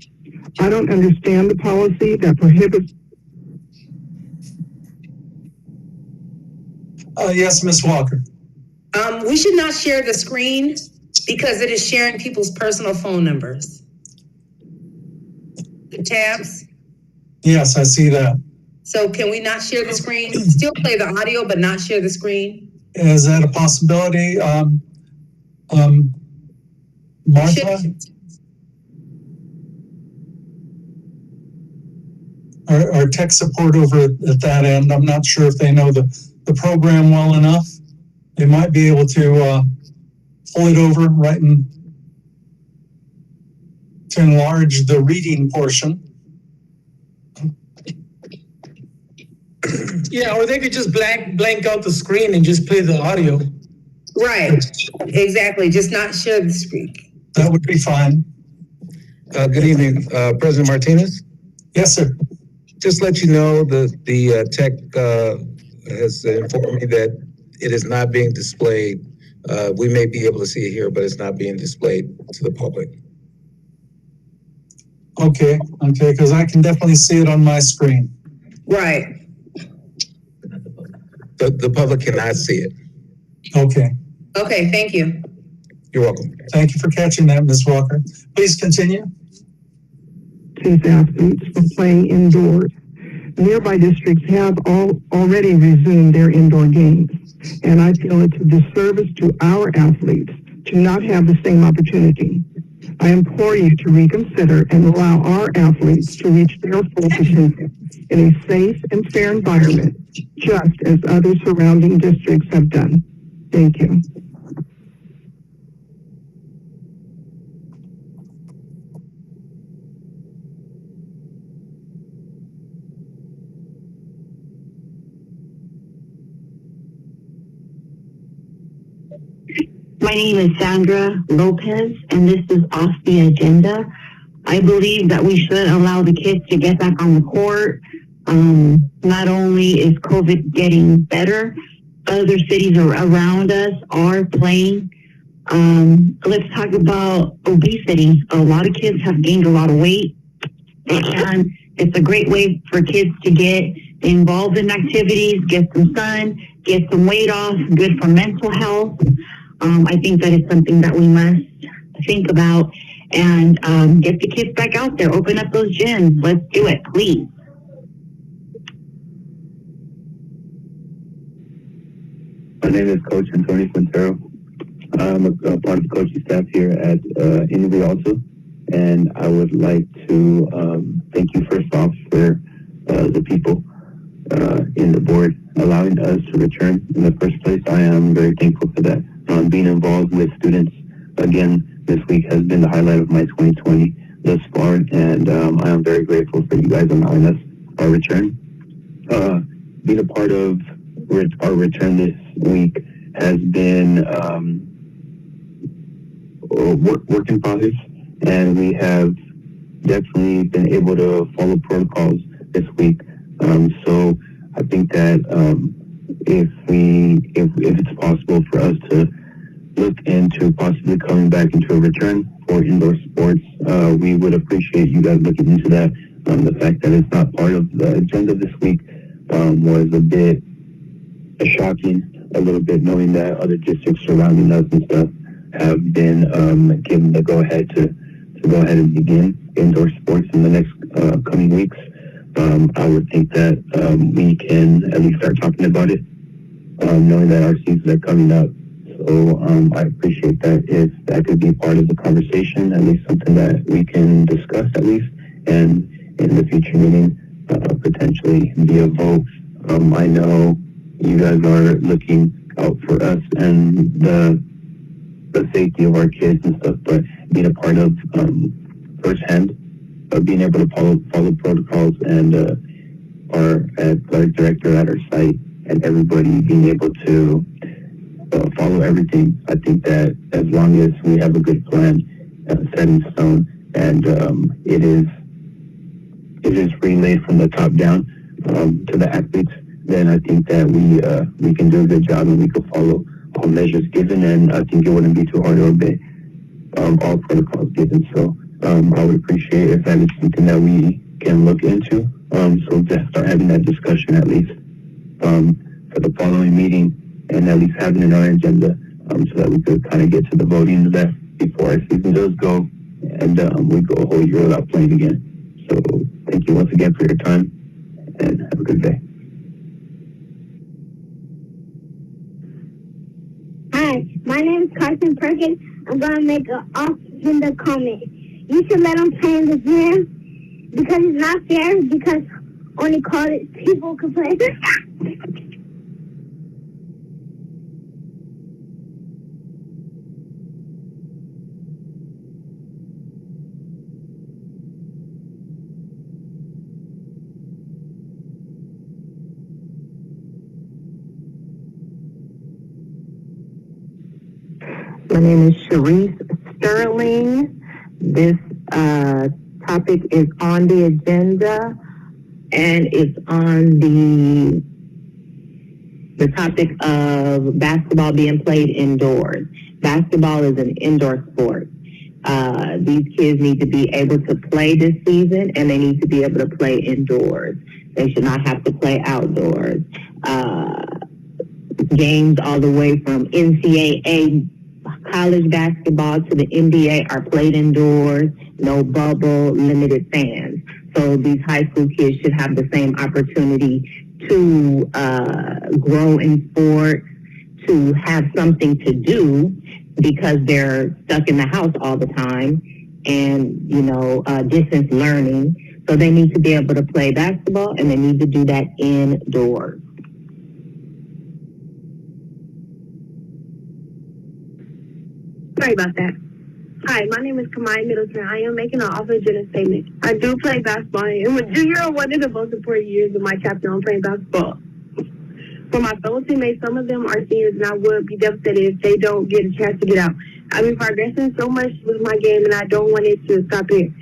I don't understand the policy that prohibits. Yes, Ms. Walker. We should not share the screen because it is sharing people's personal phone numbers. The tabs. Yes, I see that. So can we not share the screen? Still play the audio, but not share the screen? Is that a possibility? Martha? Our tech support over at that end, I'm not sure if they know the program well enough. They might be able to pull it over right to enlarge the reading portion. Yeah, or they could just blank out the screen and just play the audio. Right, exactly. Just not share the screen. That would be fine. Good evening, President Martinez. Yes, sir. Just let you know the tech has informed me that it is not being displayed. We may be able to see it here, but it's not being displayed to the public. Okay, because I can definitely see it on my screen. Right. The public cannot see it. Okay. Okay, thank you. You're welcome. Thank you for catching that, Ms. Walker. Please continue. These athletes from playing indoors. Nearby districts have already resumed their indoor games, and I feel it's a disservice to our athletes to not have the same opportunity. I implore you to reconsider and allow our athletes to reach their full potential in a safe and fair environment, just as other surrounding districts have done. Thank you. My name is Sandra Lopez, and this is off the agenda. I believe that we should allow the kids to get back on the court. Not only is COVID getting better, other cities around us are playing. Let's talk about obesity. A lot of kids have gained a lot of weight, and it's a great way for kids to get involved in activities, get some sun, get some weight off, good for mental health. I think that is something that we must think about and get the kids back out there. Open up those gyms. Let's do it, please. My name is Coach Antonio Quintero. I'm a part of the coaching staff here at RIALTO, and I would like to thank you first off for the people in the board allowing us to return in the first place. I am very thankful for that. Being involved with students again this week has been the highlight of my 2020 thus far, and I am very grateful for you guys allowing us our return. Being a part of our return this week has been work in progress, and we have definitely been able to follow protocols this week. So I think that if it's possible for us to look into possibly coming back into a return for indoor sports, we would appreciate you guys looking into that. The fact that it's not part of the agenda this week was a bit shocking, a little bit, knowing that other districts surrounding us and stuff have been given the go-ahead to to go ahead and begin indoor sports in the next coming weeks, I would think that we can at least start talking about it, knowing that our seasons are coming up. So I appreciate that if that could be part of the conversation, at least something that we can discuss at least, and in the future meeting, potentially be a vote. I know you guys are looking out for us and the safety of our kids and stuff, but being a part of firsthand of being able to follow protocols and our athletic director at our site and everybody being able to follow everything. I think that as long as we have a good plan set in stone and it is relayed from the top down to the athletes, then I think that we can do a good job and we can follow all measures given, and I think it wouldn't be too hard to obey all protocols given. So I would appreciate if that is something that we can look into. So just start having that discussion at least for the following meeting, and at least having it on our agenda so that we could kind of get to the voting of that before our season does go, and we go a whole year without playing again. So thank you once again for your time, and have a good day. Hi, my name is Carson Perkins. I'm going to make an off-agenda comment. You should let them play in the gym because it's not fair because only college people can play. My name is Sharice Sterling. This topic is on the agenda, and it's on the topic of basketball being played indoors. Basketball is an indoor sport. These kids need to be able to play this season, and they need to be able to play indoors. They should not have to play outdoors. Games all the way from NCAA college basketball to the NBA are played indoors, no bubble, limited fans. So these high school kids should have the same opportunity to grow in sports, to have something to do because they're stuck in the house all the time and, distance learning. So they need to be able to play basketball, and they need to do that indoors. Sorry about that. Hi, my name is Kamai Middleton. I am making an off-agenda statement. I do play basketball. In my junior, one of the most important years of my chapter on playing basketball. For my fellow teammates, some of them are seniors, and I would be devastated if they don't get a chance to get out. I've been progressing so much with my game, and I don't want it to stop here.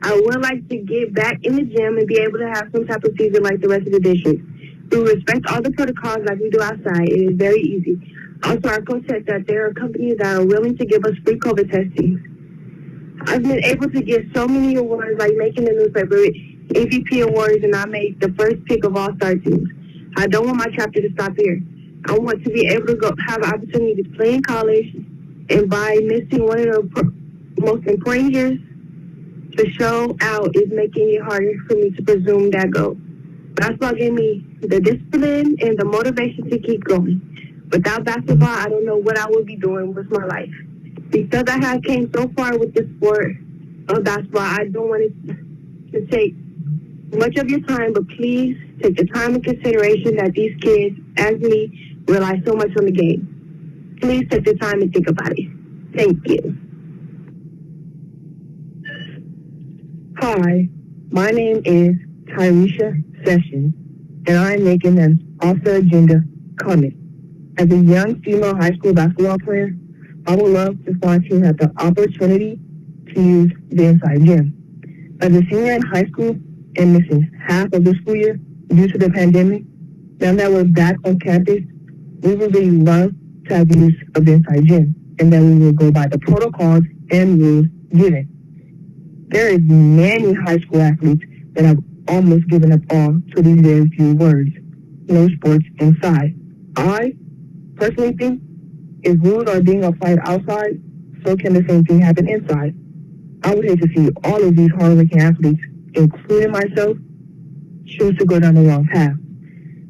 I would like to get back in the gym and be able to have some type of season like the rest of the district. We respect all the protocols like we do outside. It is very easy. Also, our coach said that there are companies that are willing to give us free COVID testing. I've been able to get so many awards, like making the newspaper, AVP awards, and I made the first pick of all-star teams. I don't want my chapter to stop here. I want to be able to go have an opportunity to play in college, and by missing one of the most important years to show out is making it harder for me to presume that goal. Basketball gave me the discipline and the motivation to keep going. Without basketball, I don't know what I would be doing with my life. Because I have came so far with the sport of basketball, I don't want it to take much of your time, but please take the time and consideration that these kids, as me, rely so much on the game. Please take the time and think about it. Thank you. Hi, my name is Tyresha Sessions, and I'm making an off-the-agenda comment. As a young female high school basketball player, I would love if my team had the opportunity to use the inside gym. As a senior in high school and missing half of the school year due to the pandemic, now that we're back on campus, we would really love to have use of the inside gym, and then we will go by the protocols and rules given. There is many high school athletes that have almost given up all to these very few words. No sports inside. I personally think if rules are being applied outside, so can the same thing happen inside. I would hate to see all of these hardworking athletes, including myself, choose to go down the wrong path.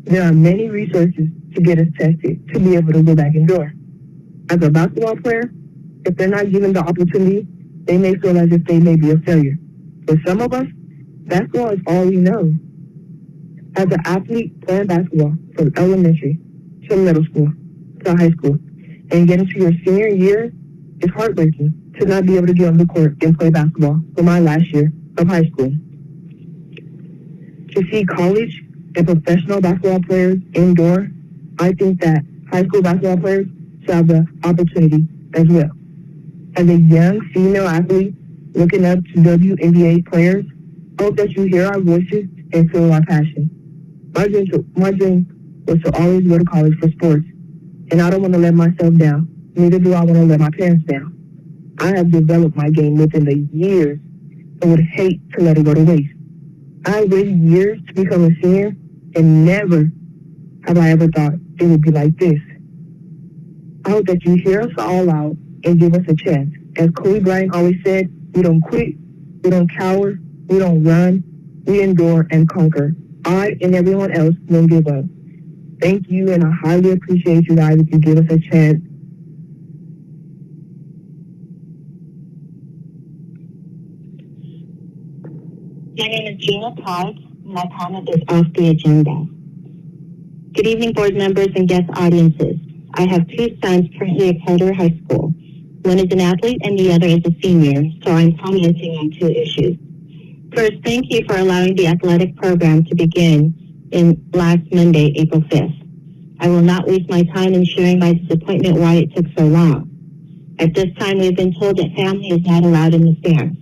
There are many resources to get us tested to be able to go back indoor. As a basketball player, if they're not given the opportunity, they may feel as if they may be a failure. For some of us, basketball is all we know. As an athlete playing basketball from elementary to middle school to high school and getting to your senior year, it's heartbreaking to not be able to get on the court and play basketball for my last year of high school. To see college and professional basketball players indoor, I think that high school basketball players should have the opportunity as well. As a young female athlete looking up to WNBA players, I hope that you hear our voices and feel our passion. My dream was to always go to college for sports, and I don't want to let myself down. Neither do I want to let my parents down. I have developed my game within the years and would hate to let it go to waste. I waited years to become a senior, and never have I ever thought it would be like this. I hope that you hear us all out and give us a chance. As Kobe Bryant always said, we don't quit, we don't cower, we don't run, we endure and conquer. I and everyone else won't give up. Thank you, and I highly appreciate you guys if you give us a chance. My name is Gina Todd. My comment is off the agenda. Good evening, board members and guest audiences. I have two sons currently at Carter High School. One is an athlete and the other is a senior, so I'm commenting on two issues. First, thank you for allowing the athletic program to begin in last Monday, April 5th. I will not waste my time in sharing my disappointment why it took so long. At this time, we have been told that family is not allowed in the stands.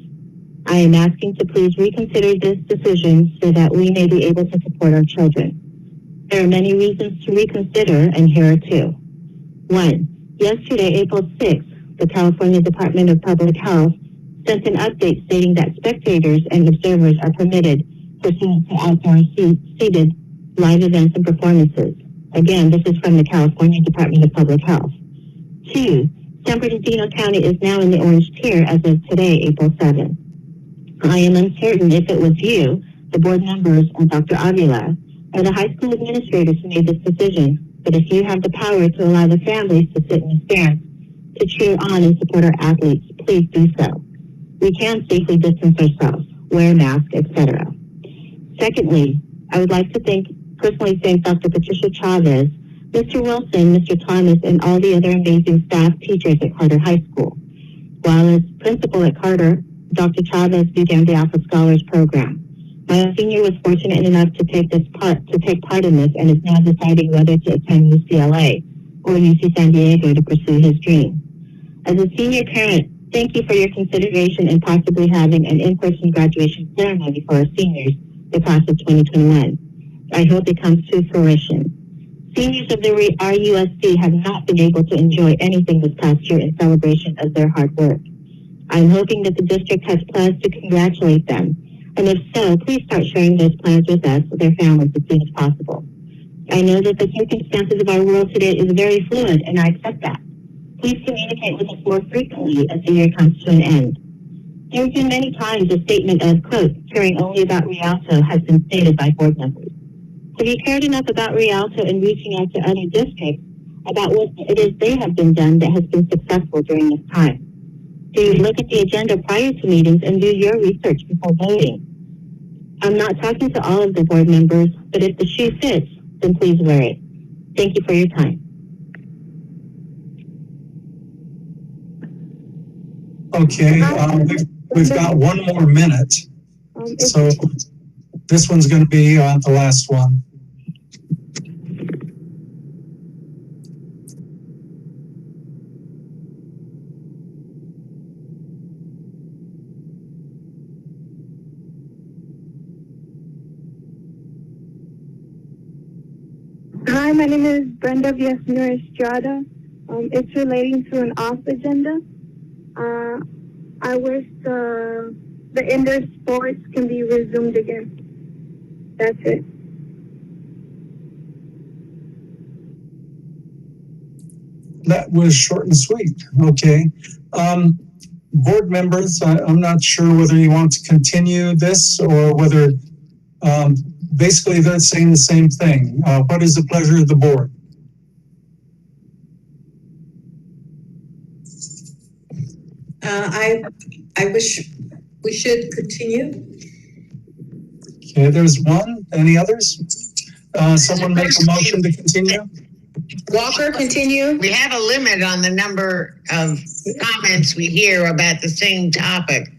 I am asking to please reconsider this decision so that we may be able to support our children. There are many reasons to reconsider, and here are two. One, yesterday, April 6th, the California Department of Public Health sent an update stating that spectators and observers are permitted pursuant to outdoor seated live events and performances. Again, this is from the California Department of Public Health. Two, San Bernardino County is now in the orange tier as of today, April 7th. I am uncertain if it was you, the board members, or Dr. Avila, or the high school administrators who made this decision, but if you have the power to allow the families to sit in the stands to cheer on and support our athletes, please do so. We can safely distance ourselves, wear a mask, etc. Secondly, I would like to personally thank Dr. Patricia Chavez, Mr. Wilson, Mr. Thomas, and all the other amazing staff teachers at Carter High School. While as principal at Carter, Dr. Chavez began the Alpha Scholars program. My senior was fortunate enough to take part in this and is now deciding whether to attend UCLA or UC San Diego to pursue his dream. As a senior parent, thank you for your consideration in possibly having an in-person graduation ceremony for our seniors, the class of 2021. I hope it comes to fruition. Seniors of the RUSD have not been able to enjoy anything this past year in celebration of their hard work. I'm hoping that the district has plans to congratulate them, and if so, please start sharing those plans with us, their families, as soon as possible. I know that the circumstances of our world today is very fluid, and I accept that. Please communicate with us more frequently as the year comes to an end. There have been many times a statement of, quote, caring only about RIALTO has been stated by board members. Have you cared enough about RIALTO and reaching out to other districts about what it is they have been done that has been successful during this time? Do you look at the agenda prior to meetings and do your research before voting? I'm not talking to all of the board members, but if the shoe fits, then please wear it. Thank you for your time. Okay, we've got one more minute, so this one's going to be the last one. Hi, my name is Brenda Villaseñor Estrada. It's relating to an off agenda. I wish the indoor sports can be resumed again. That's it. That was short and sweet. Okay. board members, I'm not sure whether you want to continue this or whether, basically they're saying the same thing. What is the pleasure of the board? I wish we should continue. Okay, there's one. Any others? Someone make a motion to continue? Walker, continue. We have a limit on the number of comments we hear about the same topic.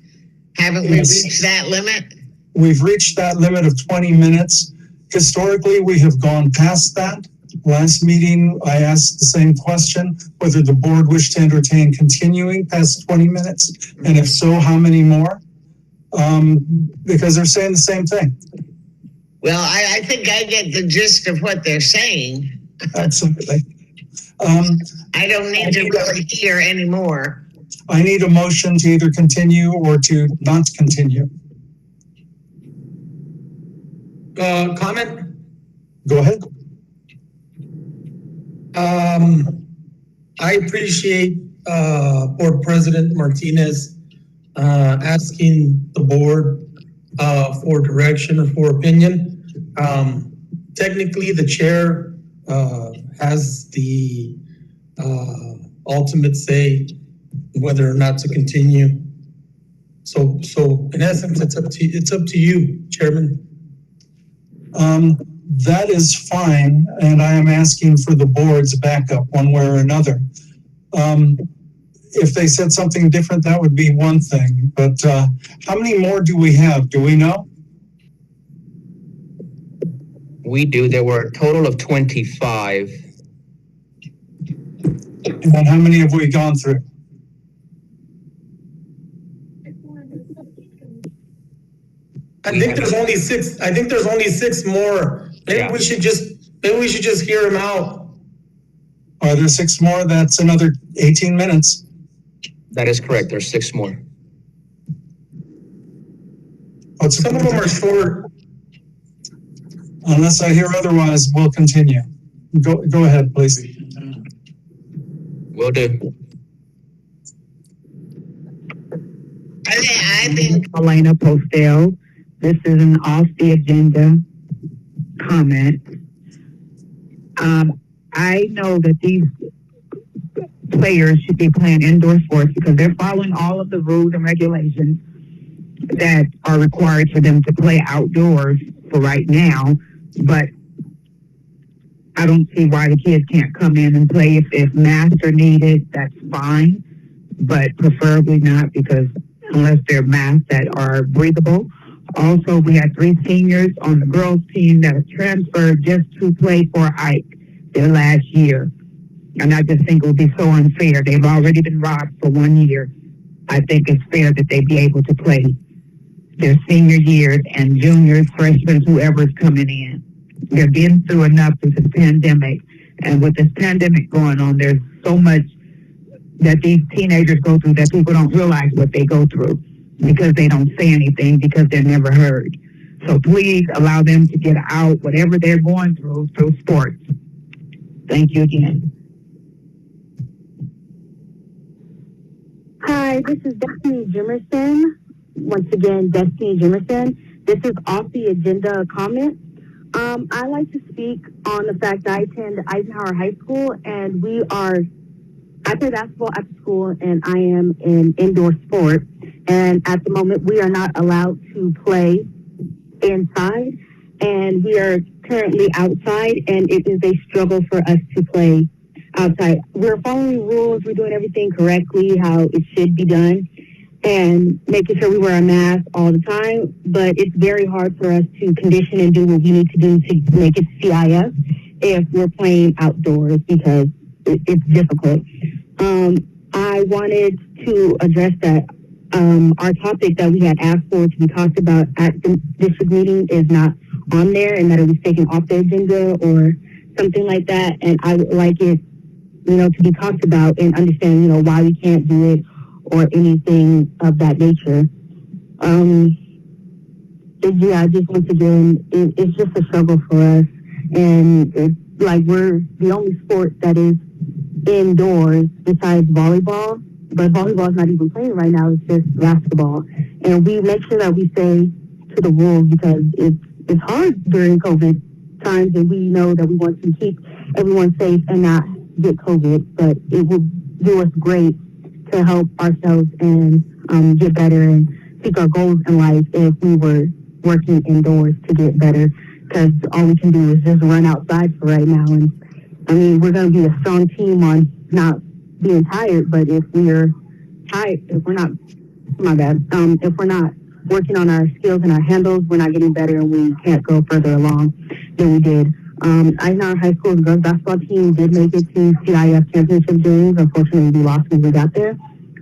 Haven't we reached that limit? We've reached that limit of 20 minutes. Historically, we have gone past that. Last meeting, I asked the same question, whether the board wished to entertain continuing past 20 minutes, and if so, how many more? Because they're saying the same thing. Well, I think I get the gist of what they're saying. Absolutely. I don't need to really hear anymore. I need a motion to either continue or to not continue. Comment? Go ahead. I appreciate Board President Martinez asking the board for direction or for opinion. Technically, the chair has the ultimate say whether or not to continue. So in essence, it's up to you, Chairman. That is fine, and I am asking for the board's backup one way or another. If they said something different, that would be one thing, but how many more do we have? Do we know? We do. There were a total of 25. And then how many have we gone through? I think there's only 6. I think there's only 6 more. Maybe we should just hear them out. Are there 6 more? That's another 18 minutes. That is correct. There's 6 more. Some of them are short. Unless I hear otherwise, we'll continue. Go ahead, please. Will do. I think Elena Postel. This is an off the agenda comment. I know that these players should be playing indoor sports because they're following all of the rules and regulations that are required for them to play outdoors for right now. But I don't see why the kids can't come in and play. If masks are needed, that's fine, but preferably not, because unless they're masks that are breathable. Also, we had 3 seniors on the girls team that have transferred just to play for Ike their last year. And I just think it would be so unfair. They've already been robbed for 1 year. I think it's fair that they be able to play their senior years and juniors, freshmen, whoever's coming in. They're been through enough with this pandemic. And with this pandemic going on, there's so much that these teenagers go through that people don't realize what they go through because they don't say anything because they're never heard. So please allow them to get out whatever they're going through sports. Thank you again. Hi, this is Destiny Jimerson. Once again, Destiny Jimerson. This is off the agenda comment. I like to speak on the fact that I attend Eisenhower High School, and I play basketball at the school, and I am in indoor sport. And at the moment, we are not allowed to play inside, and we are currently outside, and it is a struggle for us to play outside. We're following rules. We're doing everything correctly, how it should be done, and making sure we wear a mask all the time. But it's very hard for us to condition and do what we need to do to make it CIF if we're playing outdoors, because it's difficult. I wanted to address that our topic that we had asked for to be talked about at the district meeting is not on there, and that it was taken off the agenda or something like that. And I would like it, to be talked about and understand, why we can't do it or anything of that nature. Just once again, it's just a struggle for us. And it's like we're the only sport that is indoors besides volleyball. but volleyball is not even playing right now. It's just basketball. And we make sure that we stay to the rules because it's hard during COVID times, and we know that we want to keep everyone safe and not get COVID, but it will do us great to help ourselves and get better and seek our goals in life if we were working indoors to get better, because all we can do is just run outside for right now. And I mean, we're going to be a strong team on not being tired, but if we're tired, if we're not, if we're not working on our skills and our handles, we're not getting better and we can't go further along than we did. Eisenhower High School's girls basketball team did make it to CIF championship games. Unfortunately, we lost when we got there.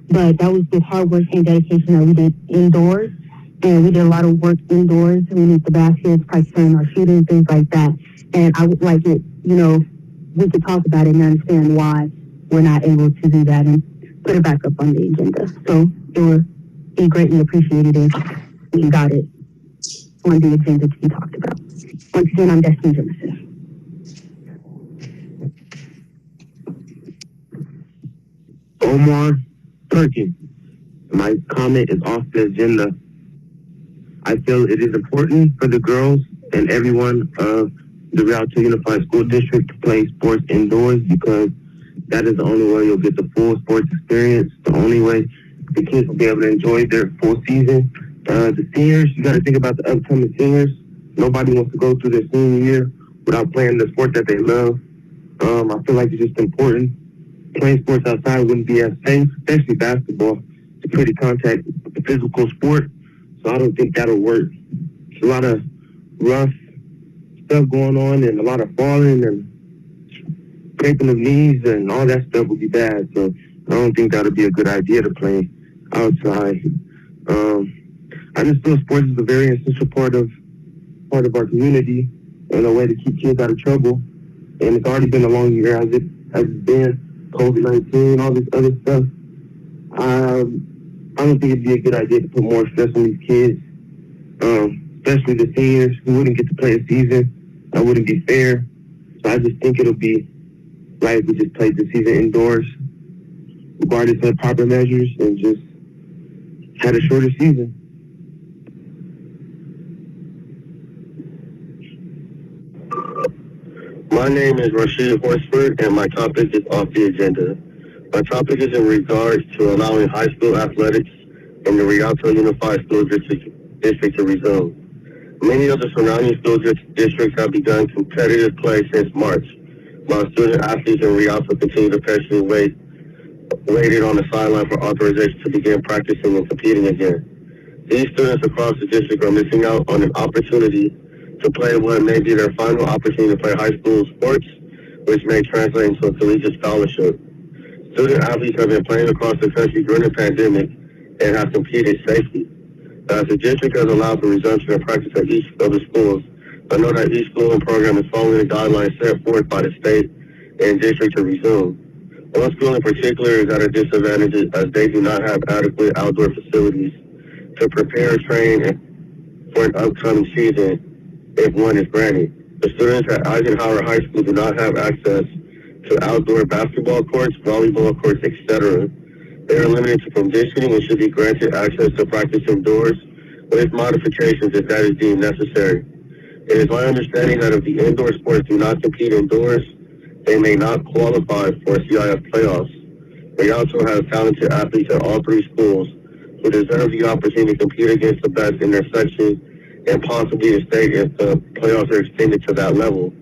But that was with hard work and dedication that we did indoors. And we did a lot of work indoors. We need the baskets, practicing our shooting, things like that. And I would like it, we could talk about it and understand why we're not able to do that and put it back up on the agenda. So it would be greatly appreciated if we got it on the agenda to be talked about. Once again, I'm Destiny Jemison. Omar Perkins. My comment is off the agenda. I feel it is important for the girls and everyone of the RIALTO Unified School District to play sports indoors because that is the only way you'll get the full sports experience. The only way the kids will be able to enjoy their full season. The seniors, you got to think about the upcoming seniors. Nobody wants to go through their senior year without playing the sport that they love. I feel like it's just important. Playing sports outside wouldn't be as safe, especially basketball. It's a pretty contact, physical sport, so I don't think that'll work. There's a lot of rough stuff going on and a lot of falling and breaking of knees and all that stuff would be bad. So I don't think that'll be a good idea to play outside. I just feel sports is a very essential part of our community and a way to keep kids out of trouble. And it's already been a long year as it's been. COVID-19, all this other stuff. I don't think it'd be a good idea to put more stress on these kids, especially the seniors who wouldn't get to play a season. That wouldn't be fair. So I just think it'll be right if we just played the season indoors, regardless of proper measures, and just had a shorter season. My name is Rashid Horsford, and my topic is off the agenda. My topic is in regards to allowing high school athletics in the RIALTO Unified School District to resume. Many of the surrounding school districts have begun competitive play since March, while student athletes in RIALTO continue to patiently waited on the sideline for authorization to begin practicing and competing again. These students across the district are missing out on an opportunity to play what may be their final opportunity to play high school sports, which may translate into a collegiate scholarship. Student athletes have been playing across the country during the pandemic and have competed safely. As the district has allowed for resumption of practice at each of the schools, I know that each school and program is following the guidelines set forth by the state and district to resume. One school in particular is at a disadvantage as they do not have adequate outdoor facilities to prepare, train for an upcoming season if one is granted. The students at Eisenhower High School do not have access to outdoor basketball courts, volleyball courts, etc. They are limited to conditioning and should be granted access to practice indoors with modifications if that is deemed necessary. It is my understanding that if the indoor sports do not compete indoors, they may not qualify for CIF playoffs. RIALTO has talented athletes at all three schools who deserve the opportunity to compete against the best in their section and possibly the state if the playoffs are extended to that level.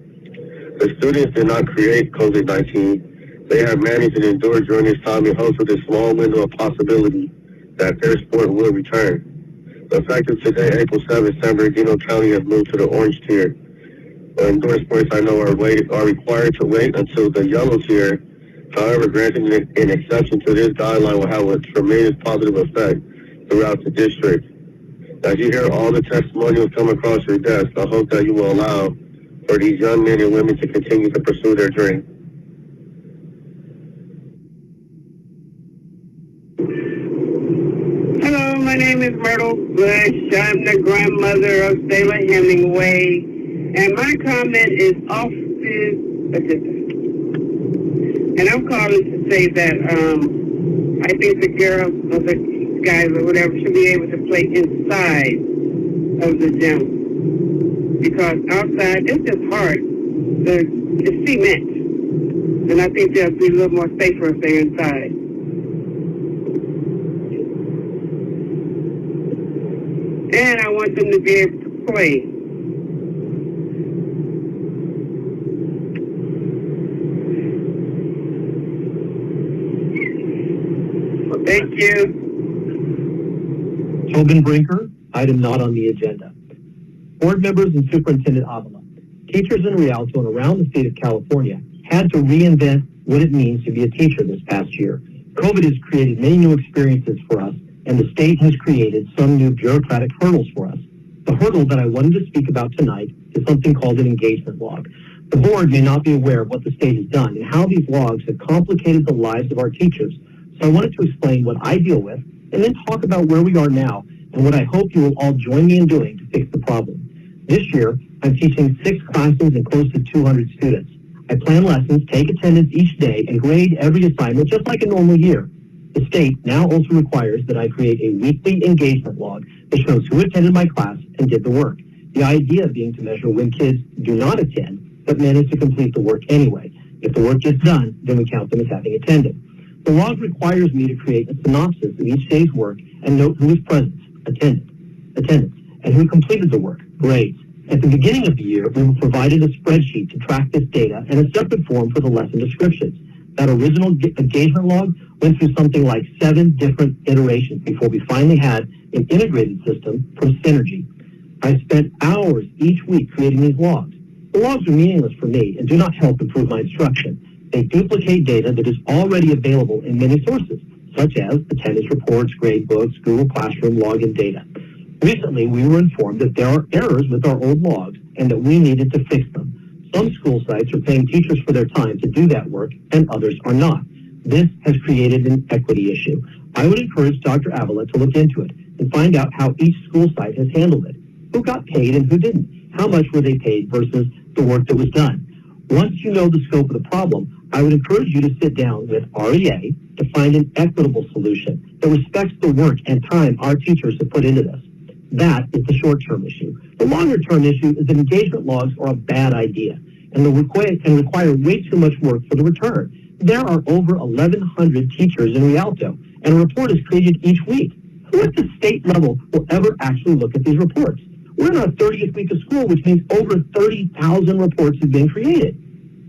The students did not create COVID-19. They have managed and endured during this time in hopes of this small window of possibility that their sport will return. Effective today, April 7th, San Bernardino County has moved to the orange tier. Indoor sports, I know, are required to wait until the yellow tier. However, granting an exception to this guideline will have a tremendous positive effect throughout the district. As you hear all the testimonials come across your desk, I hope that you will allow for these young men and women to continue to pursue their dream. Hello, my name is Myrtle Bush. I'm the grandmother of Sailor Hemingway, and my comment is off the agenda. And I'm calling to say that I think the girls or the guys or whatever should be able to play inside of the gym. Because outside, it's just hard. It's cement. And I think they'll be a little more safer if they're inside. And I want them to be able to play. Thank you. Tobin Brinker, item not on the agenda. Board members and Superintendent Avila. Teachers in Rialto and around the state of California had to reinvent what it means to be a teacher this past year. COVID has created many new experiences for us, and the state has created some new bureaucratic hurdles for us. The hurdle that I wanted to speak about tonight is something called an engagement log. The board may not be aware of what the state has done and how these logs have complicated the lives of our teachers. So I wanted to explain what I deal with and then talk about where we are now and what I hope you will all join me in doing to fix the problem. This year, I'm teaching 6 classes and close to 200 students. I plan lessons, take attendance each day, and grade every assignment just like a normal year. The state now also requires that I create a weekly engagement log that shows who attended my class and did the work. The idea being to measure when kids do not attend, but manage to complete the work anyway. If the work gets done, then we count them as having attended. The log requires me to create a synopsis of each day's work and note who was present, attendance, and who completed the work, grades. At the beginning of the year, we were provided a spreadsheet to track this data and a separate form for the lesson descriptions. That original engagement log went through something like 7 different iterations before we finally had an integrated system from Synergy. I spent hours each week creating these logs. The logs are meaningless for me and do not help improve my instruction. They duplicate data that is already available in many sources, such as attendance reports, grade books, Google Classroom login data. Recently, we were informed that there are errors with our old logs and that we needed to fix them. Some school sites are paying teachers for their time to do that work, and others are not. This has created an equity issue. I would encourage Dr. Avila to look into it and find out how each school site has handled it. Who got paid and who didn't? How much were they paid versus the work that was done? Once you know the scope of the problem, I would encourage you to sit down with REA to find an equitable solution that respects the work and time our teachers have put into this. That is the short-term issue. The longer-term issue is that engagement logs are a bad idea and require way too much work for the return. There are over 1,100 teachers in Rialto, and a report is created each week. Who at the state level will ever actually look at these reports? We're in our 30th week of school, which means over 30,000 reports have been created.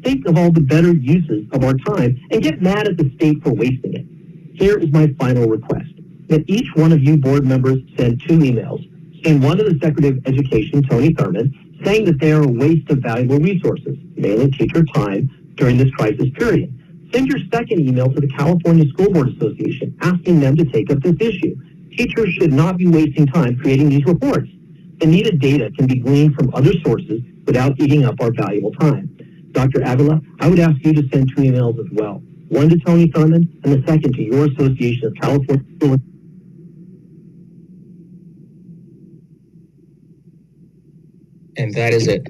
Think of all the better uses of our time and get mad at the state for wasting it. Here is my final request, that each one of you board members send 2 emails. Send one to the Secretary of Education, Tony Thurmond, saying that they are a waste of valuable resources, mainly teacher time, during this crisis period. Send your second email to the California School Board Association, asking them to take up this issue. Teachers should not be wasting time creating these reports. The needed data can be gleaned from other sources without eating up our valuable time. Dr. Avila, I would ask you to send 2 emails as well. One to Tony Thurmond and the second to your Association of California School. And that is it.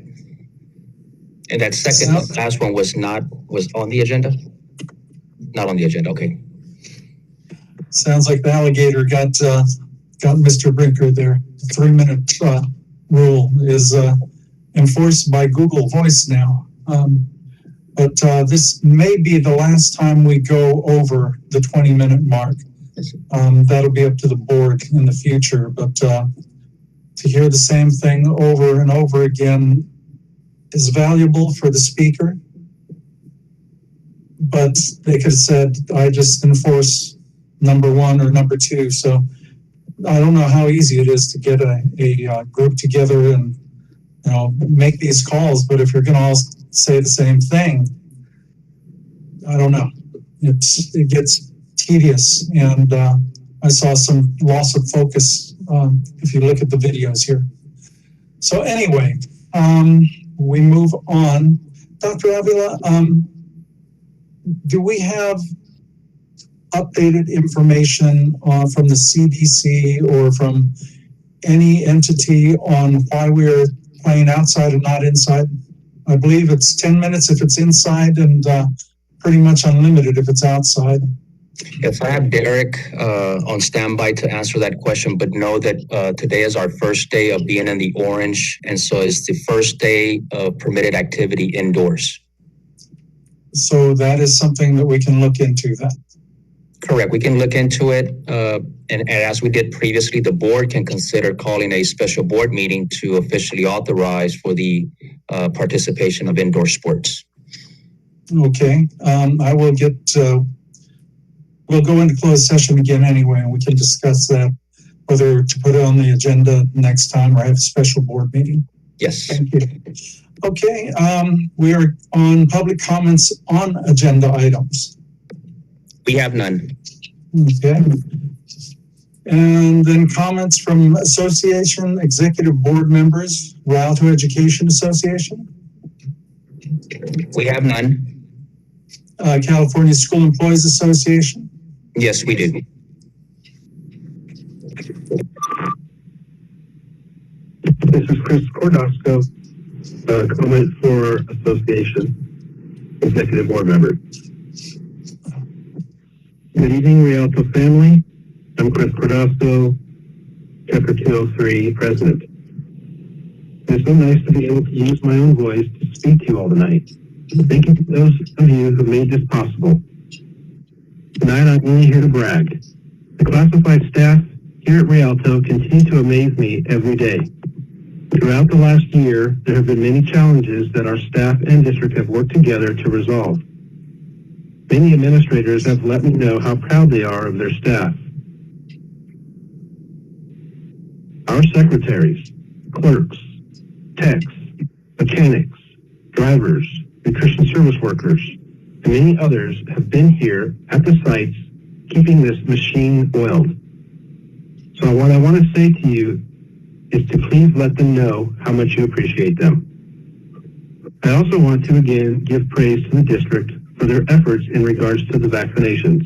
And that second last one was on the agenda? Not on the agenda, okay. Sounds like the alligator got Mr. Brinker there. The 3-minute rule is enforced by Google Voice now. But this may be the last time we go over the 20-minute mark. That'll be up to the board in the future, but to hear the same thing over and over again is valuable for the speaker. But they could have said, I just enforce number 1 or number 2. So I don't know how easy it is to get a group together and make these calls. But if you're going to all say the same thing, I don't know. It gets tedious, and I saw some loss of focus if you look at the videos here. So anyway, we move on. Dr. Avila, do we have updated information from the CDC or from any entity on why we're playing outside and not inside? I believe it's 10 minutes if it's inside and pretty much unlimited if it's outside. If I have Derek on standby to answer that question, but know that today is our first day of being in the orange, and so it's the first day of permitted activity indoors. So that is something that we can look into then. Correct. We can look into it, and as we did previously, the board can consider calling a special board meeting to officially authorize for the participation of indoor sports. Okay, I will get, we'll go into closed session again anyway, and we can discuss that, whether to put it on the agenda next time or have a special board meeting. Yes. Thank you. Okay, we are on public comments on agenda items. We have none. Okay. And then comments from association, executive board members, RIALTO Education Association. We have none. California School Employees Association. Yes, we do. This is Chris Cordosco, comment for association, executive board member. Good evening, Rialto family. I'm Chris Cordosco, Chapter 203 president. It's so nice to be able to use my own voice to speak to you all tonight. Thank you to those of you who made this possible. Tonight, I'm only here to brag. The classified staff here at Rialto continue to amaze me every day. Throughout the last year, there have been many challenges that our staff and district have worked together to resolve. Many administrators have let me know how proud they are of their staff. Our secretaries, clerks, techs, mechanics, drivers, nutrition service workers, and many others have been here at the sites keeping this machine oiled. So what I want to say to you is to please let them know how much you appreciate them. I also want to again give praise to the district for their efforts in regards to the vaccinations.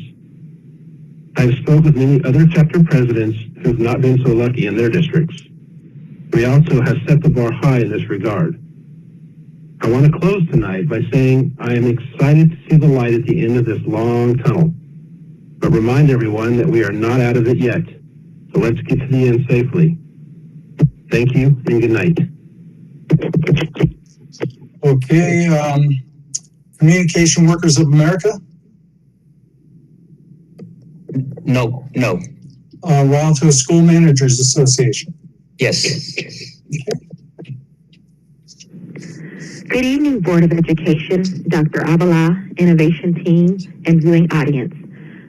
I've spoken with many other chapter presidents who have not been so lucky in their districts. Rialto has set the bar high in this regard. I want to close tonight by saying I am excited to see the light at the end of this long tunnel, but remind everyone that we are not out of it yet. So let's get to the end safely. Thank you and good night. Okay, Communication Workers of America. No. Rialto School Managers Association. Yes. Good evening, Board of Education, Dr. Avila, Innovation Team, and viewing audience.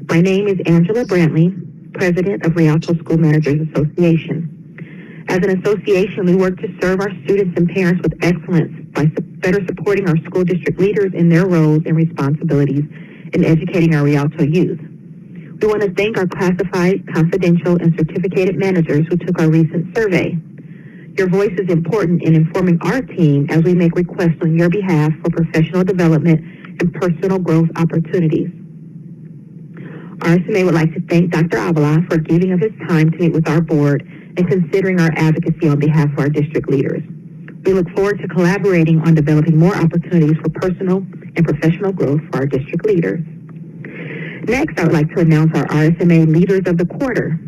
My name is Angela Brantley, President of Rialto School Managers Association. As an association, we work to serve our students and parents with excellence by better supporting our school district leaders in their roles and responsibilities in educating our Rialto youth. We want to thank our classified, confidential, and certificated managers who took our recent survey. Your voice is important in informing our team as we make requests on your behalf for professional development and personal growth opportunities. RSMA would like to thank Dr. Avila for giving of his time to meet with our board and considering our advocacy on behalf of our district leaders. We look forward to collaborating on developing more opportunities for personal and professional growth for our district leaders. Next, I would like to announce our RSMA Leaders of the Quarter.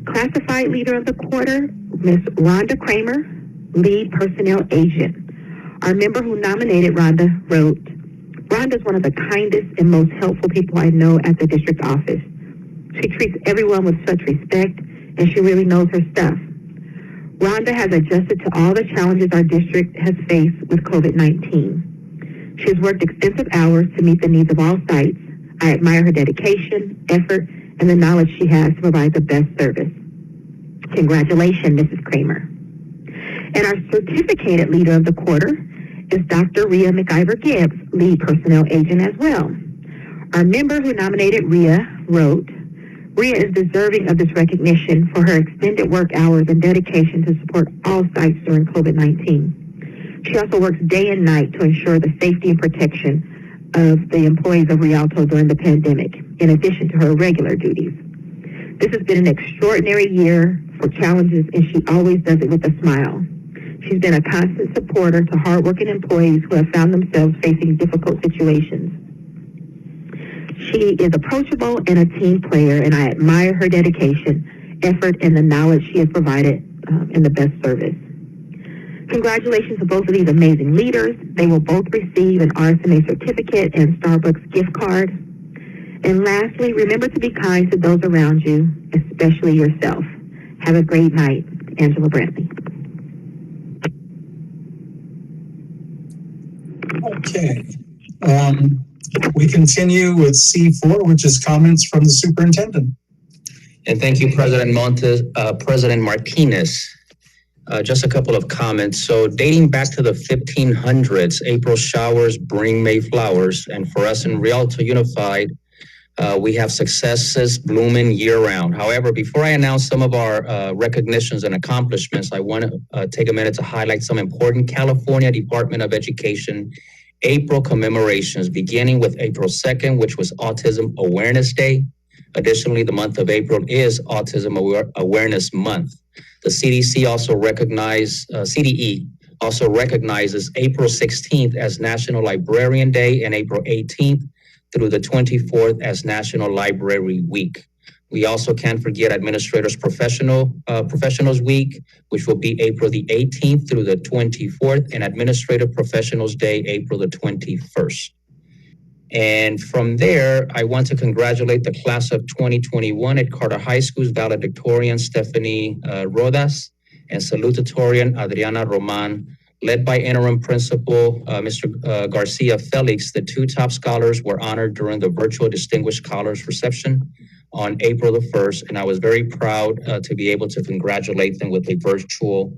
Classified Leader of the Quarter, Ms. Rhonda Kramer, Lead Personnel Agent. Our member who nominated Rhonda wrote, "Rhonda is one of the kindest and most helpful people I know at the district office. She treats everyone with such respect, and she really knows her stuff. Rhonda has adjusted to all the challenges our district has faced with COVID-19. She has worked extensive hours to meet the needs of all sites. I admire her dedication, effort, and the knowledge she has to provide the best service. Congratulations, Mrs. Kramer." And our certificated leader of the quarter is Dr. Rhea McIver-Gibbs, Lead Personnel Agent as well. Our member who nominated Rhea wrote, "Rhea is deserving of this recognition for her extended work hours and dedication to support all sites during COVID-19. She also works day and night to ensure the safety and protection of the employees of Rialto during the pandemic, in addition to her regular duties. This has been an extraordinary year for challenges, and she always does it with a smile. She's been a constant supporter to hardworking employees who have found themselves facing difficult situations. She is approachable and a team player, and I admire her dedication, effort, and the knowledge she has provided in the best service. Congratulations to both of these amazing leaders. They will both receive an RSMA certificate and Starbucks gift card. And lastly, remember to be kind to those around you, especially yourself. Have a great night. Angela Brantley. Okay. We continue with C4, which is comments from the superintendent. And thank you, President President Martinez. Just a couple of comments. So dating back to the 1500s, April showers bring May flowers. And for us in Rialto Unified, we have successes blooming year-round. However, before I announce some of our recognitions and accomplishments, I want to take a minute to highlight some important California Department of Education April commemorations, beginning with April 2nd, which was Autism Awareness Day. Additionally, the month of April is Autism Awareness Month. The CDE also recognizes April 16th as National Librarian Day and April 18th through the 24th as National Library Week. We also can't forget Administrators Professionals Week, which will be April the 18th through the 24th, and Administrative Professionals Day, April the 21st. And from there, I want to congratulate the class of 2021 at Carter High School's valedictorian, Stephanie Rodas, and salutatorian, Adriana Roman, led by interim principal, Mr. Garcia Felix. The two top scholars were honored during the virtual Distinguished Scholars reception on April the 1st, and I was very proud to be able to congratulate them with a virtual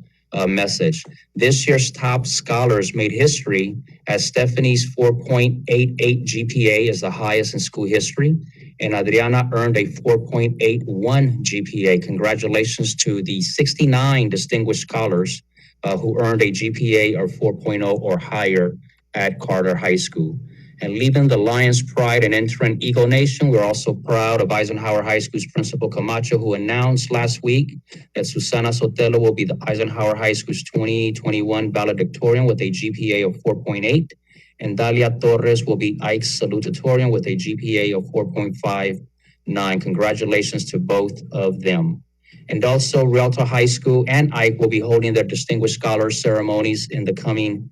message. This year's top scholars made history as Stephanie's 4.88 GPA is the highest in school history, and Adriana earned a 4.81 GPA. Congratulations to the 69 distinguished scholars who earned a GPA of 4.0 or higher at Carter High School. And leaving the Lion's Pride and entering Eagle Nation, we're also proud of Eisenhower High School's Principal Camacho, who announced last week that Susana Sotelo will be the Eisenhower High School's 2021 valedictorian with a GPA of 4.8, and Dalia Torres will be Ike's salutatorian with a GPA of 4.59. Congratulations to both of them. And also, Rialto High School and Ike will be holding their Distinguished Scholars ceremonies in the coming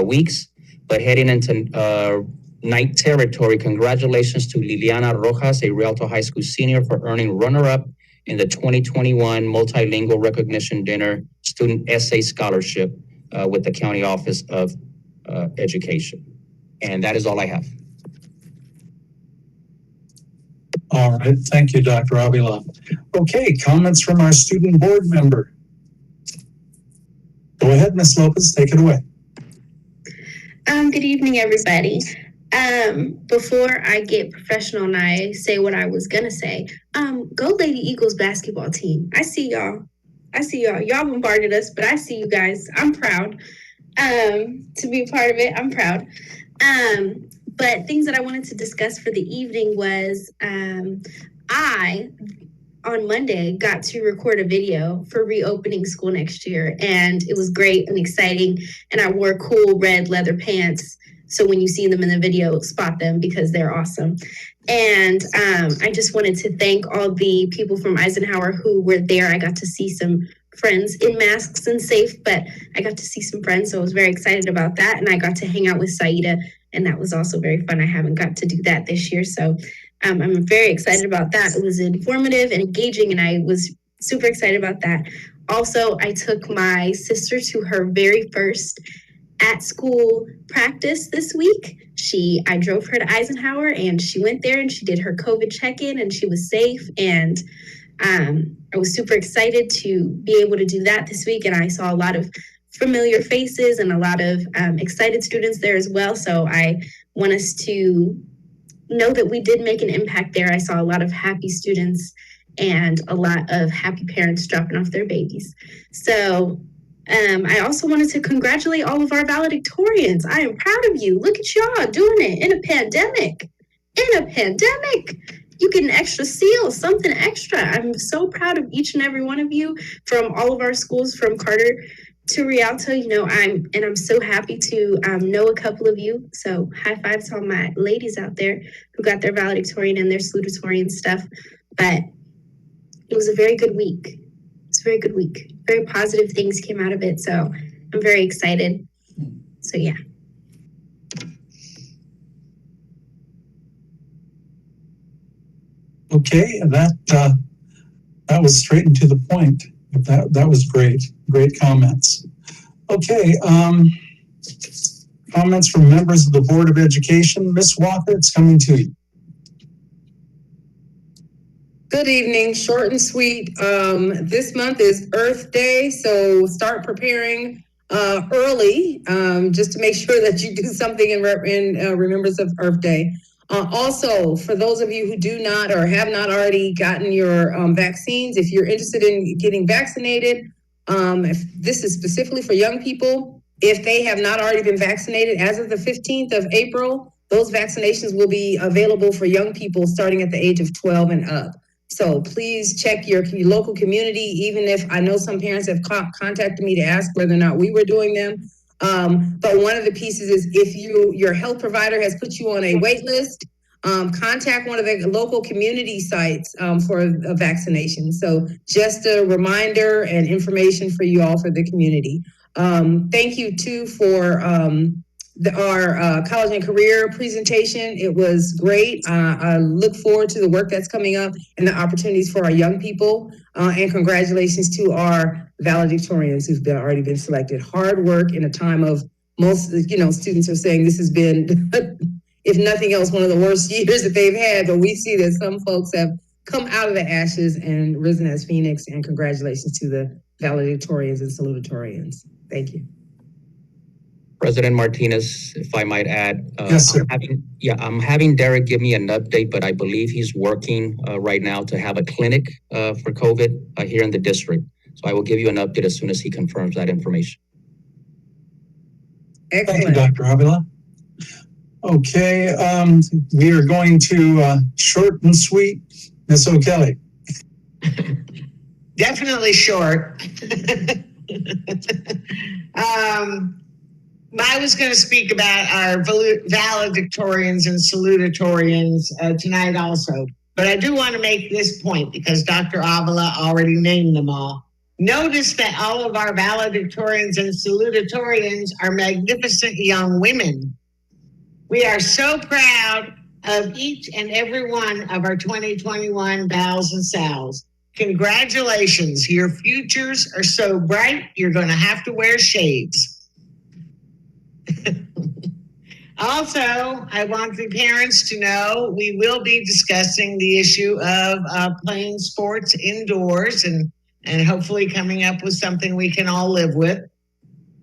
weeks. But heading into night territory, congratulations to Liliana Rojas, a Rialto High School senior, for earning runner-up in the 2021 Multilingual Recognition Dinner Student Essay Scholarship with the County Office of Education. And that is all I have. All right, thank you, Dr. Avila. Okay, comments from our student board member. Go ahead, Ms. Lopez, take it away. Good evening, everybody. Before I get professional and I say what I was gonna say, go Lady Eagles basketball team. I see y'all. Y'all bombarded us, but I see you guys. I'm proud to be a part of it. I'm proud. But things that I wanted to discuss for the evening was I, on Monday, got to record a video for reopening school next year, and it was great and exciting, and I wore cool red leather pants, so when you see them in the video, spot them because they're awesome. And I just wanted to thank all the people from Eisenhower who were there. I got to see some friends in masks and safe, but I got to see some friends, so I was very excited about that, and I got to hang out with Saida, and that was also very fun. I haven't got to do that this year, so I'm very excited about that. It was informative and engaging, and I was super excited about that. Also, I took my sister to her very first at-school practice this week. I drove her to Eisenhower, and she went there, and she did her COVID check-in, and she was safe, and I was super excited to be able to do that this week, and I saw a lot of familiar faces and a lot of excited students there as well, so I want us to know that we did make an impact there. I saw a lot of happy students and a lot of happy parents dropping off their babies. So I also wanted to congratulate all of our valedictorians. I am proud of you. Look at y'all doing it in a pandemic. You get an extra seal, something extra. I'm so proud of each and every one of you from all of our schools, from Carter to Rialto, I'm so happy to know a couple of you. So high five to all my ladies out there who got their valedictorian and their salutatorian stuff. But it was a very good week. It's a very good week. Very positive things came out of it. So I'm very excited. So yeah. Okay, that was straight and to the point. That was great. Great comments. Okay, comments from members of the Board of Education. Ms. Walker, it's coming to you. Good evening, short and sweet. This month is Earth Day, so start preparing early, just to make sure that you do something in remembrance of Earth Day. Also, for those of you who do not or have not already gotten your vaccines, if you're interested in getting vaccinated, if this is specifically for young people, if they have not already been vaccinated as of the 15th of April, those vaccinations will be available for young people starting at the age of 12 and up. So please check your local community, even if I know some parents have contacted me to ask whether or not we were doing them. But one of the pieces is if your health provider has put you on a wait list, contact one of the local community sites for a vaccination. So just a reminder and information for you all for the community. Thank you too for our college and career presentation. It was great. I look forward to the work that's coming up and the opportunities for our young people. And congratulations to our valedictorians who've already been selected. Hard work in a time of most, students are saying this has been, if nothing else, one of the worst years that they've had. But we see that some folks have come out of the ashes and risen as Phoenix. And congratulations to the valedictorians and salutatorians. Thank you. President Martinez, if I might add, yes, sir. I'm having Derek give me an update, but I believe he's working right now to have a clinic for COVID here in the district. So I will give you an update as soon as he confirms that information. Excellent. Thank you, Dr. Avila. Okay, we are going to short and sweet. Ms. O'Kelly. Definitely short. I was going to speak about our valedictorians and salutatorians tonight also. But I do want to make this point because Dr. Avila already named them all. Notice that all of our valedictorians and salutatorians are magnificent young women. We are so proud of each and every one of our 2021 vals and sals. Congratulations. Your futures are so bright, you're going to have to wear shades. Also, I want the parents to know we will be discussing the issue of playing sports indoors and hopefully coming up with something we can all live with.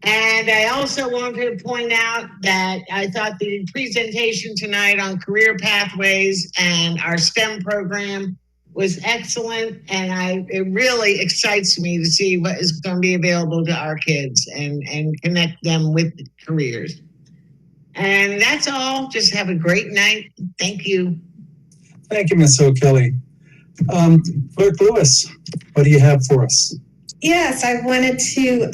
And I also want to point out that I thought the presentation tonight on career pathways and our STEM program was excellent. And it really excites me to see what is going to be available to our kids and connect them with careers. And that's all. Just have a great night. Thank you. Thank you, Ms. O'Kelly. Clerk Lewis, what do you have for us? Yes, I wanted to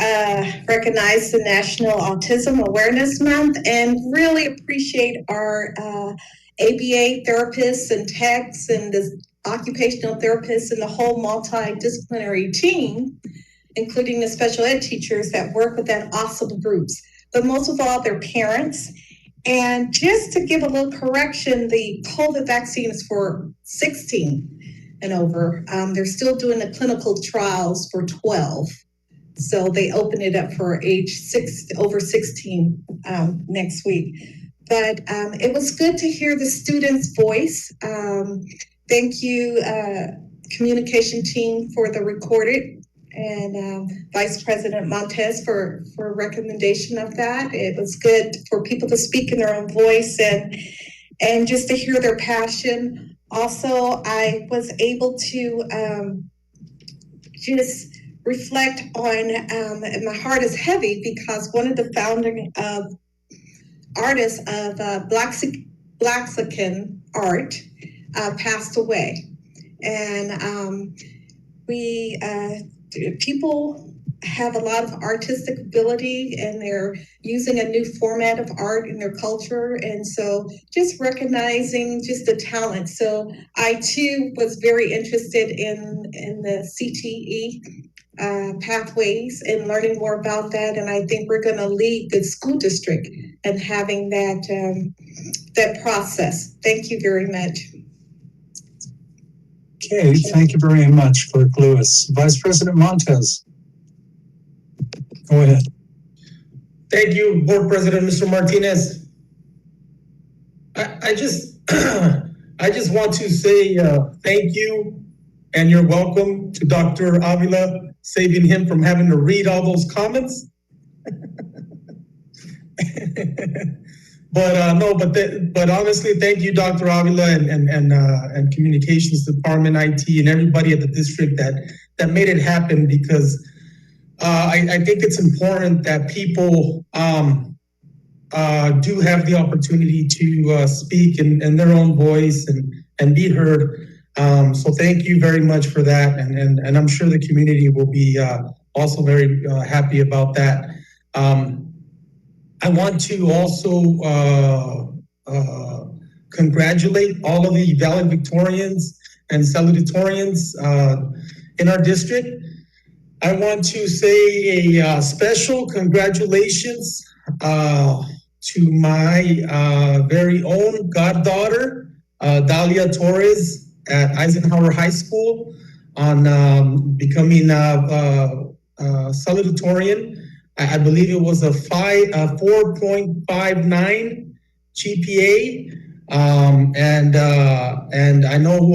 recognize the National Autism Awareness Month and really appreciate our ABA therapists and techs and the occupational therapists and the whole multidisciplinary team, including the special ed teachers that work with that awesome groups. But most of all, their parents. And just to give a little correction, the COVID vaccine is for 16 and over. They're still doing the clinical trials for 12. So they open it up for over 16 next week. But it was good to hear the students' voice. Thank you, communication team, for the recorded, and Vice President Montez for recommendation of that. It was good for people to speak in their own voice and just to hear their passion. Also, I was able to just reflect on, and my heart is heavy because one of the founding artists of Blaxican art passed away. And people have a lot of artistic ability, and they're using a new format of art in their culture. And so just recognizing just the talent. So I too was very interested in the CTE pathways and learning more about that. And I think we're going to lead the school district and having that process. Thank you very much. Okay, thank you very much, Clerk Lewis. Vice President Montez. Go ahead. Thank you, Board President, Mr. Martinez. I just I just want to say thank you and you're welcome to Dr. Avila, saving him from having to read all those comments. But honestly, thank you, Dr. Avila, and Communications Department, IT, and everybody at the district that made it happen, because I think it's important that people do have the opportunity to speak in their own voice and be heard. So thank you very much for that, and I'm sure the community will be also very happy about that. I want to also congratulate all of the valedictorians and salutatorians in our district. I want to say a special congratulations to my very own goddaughter, Dalia Torres, at Eisenhower High School on becoming a salutatorian. I believe it was a 4.59 GPA, and I know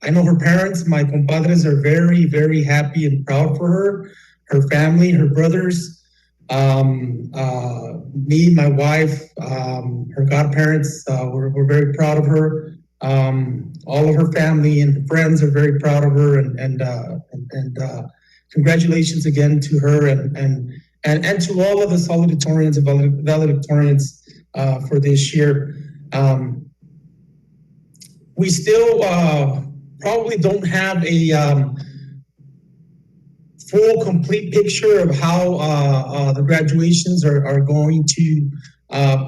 I know her parents, my compadres, are very, very happy and proud for her family, her brothers, me, my wife, her godparents. We're very proud of her. All of her family and friends are very proud of her, and congratulations again to her and to all of the salutatorians and valedictorians for this year. We still probably don't have a full, complete picture of how the graduations are going to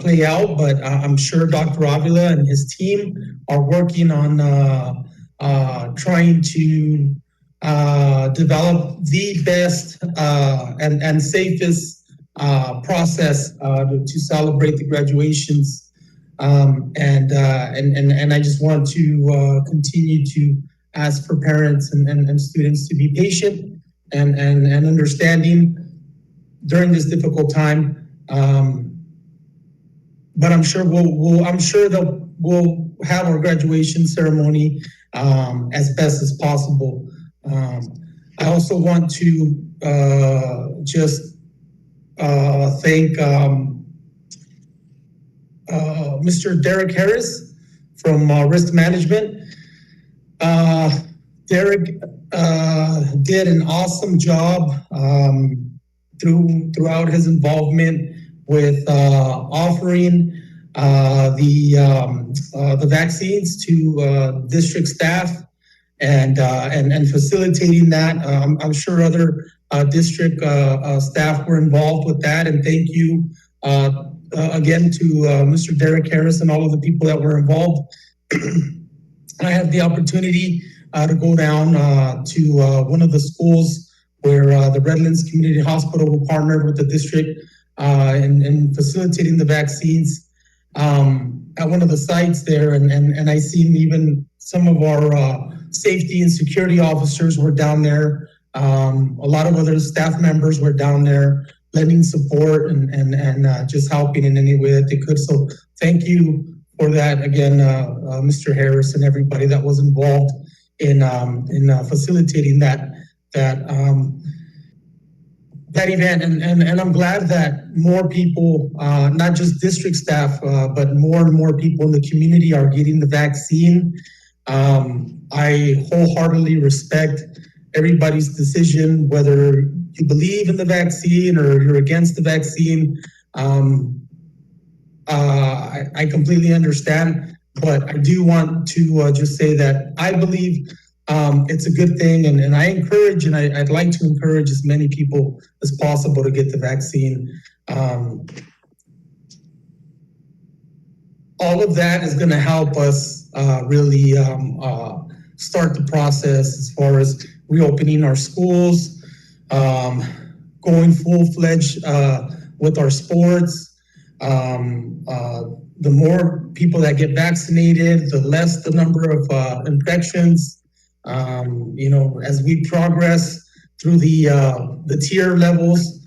play out, but I'm sure Dr. Avila and his team are working on trying to develop the best and safest process to celebrate the graduations. And I just want to continue to ask for parents and students to be patient and understanding during this difficult time. But I'm sure we'll have our graduation ceremony as best as possible. I also want to just thank Mr. Derek Harris from Risk Management. Derek did an awesome job throughout his involvement with offering the vaccines to district staff and facilitating that. I'm sure other district staff were involved with that, and thank you again to Mr. Derek Harris and all of the people that were involved. I had the opportunity to go down to one of the schools where the Redlands Community Hospital partnered with the district in facilitating the vaccines at one of the sites there, and I seen even some of our safety and security officers were down there. A lot of other staff members were down there lending support and just helping in any way that they could. So thank you for that again, Mr. Harris and everybody that was involved in facilitating that event. And I'm glad that more people, not just district staff, but more and more people in the community are getting the vaccine. I wholeheartedly respect everybody's decision, whether you believe in the vaccine or you're against the vaccine. I completely understand, but I do want to just say that I believe it's a good thing. And I encourage, and I'd like to encourage as many people as possible to get the vaccine. All of that is going to help us really start the process as far as reopening our schools, going full-fledged with our sports. The more people that get vaccinated, the less the number of infections. As we progress through the tier levels,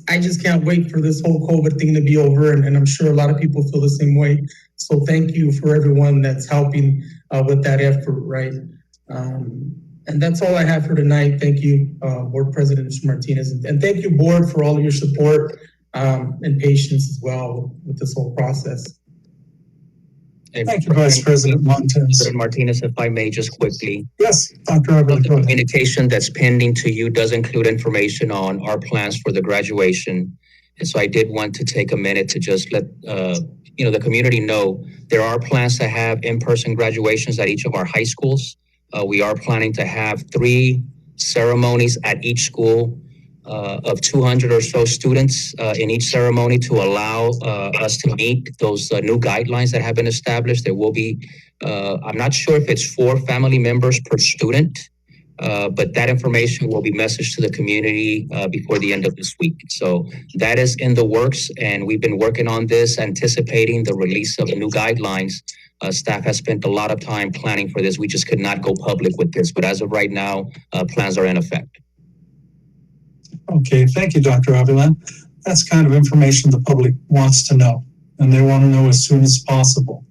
I just can't wait for this whole COVID thing to be over, and I'm sure a lot of people feel the same way. So thank you for everyone that's helping with that effort, right? And that's all I have for tonight. Thank you, Board President Mr. Martinez, and thank you, Board, for all of your support and patience as well with this whole process. Thank you, Vice President Montez. President Martinez, if I may, just quickly. Yes, Dr. Avila, The communication that's pending to you does include information on our plans for the graduation. And so I did want to take a minute to just let the community know there are plans to have in-person graduations at each of our high schools. We are planning to have 3 ceremonies at each school of 200 or so students in each ceremony to allow us to meet those new guidelines that have been established. There will be, I'm not sure if it's 4 family members per student, but that information will be messaged to the community before the end of this week. So that is in the works, and we've been working on this, anticipating the release of the new guidelines. Staff has spent a lot of time planning for this. We just could not go public with this, but as of right now, plans are in effect. Okay, thank you, Dr. Avila. That's kind of information the public wants to know, and they want to know as soon as possible.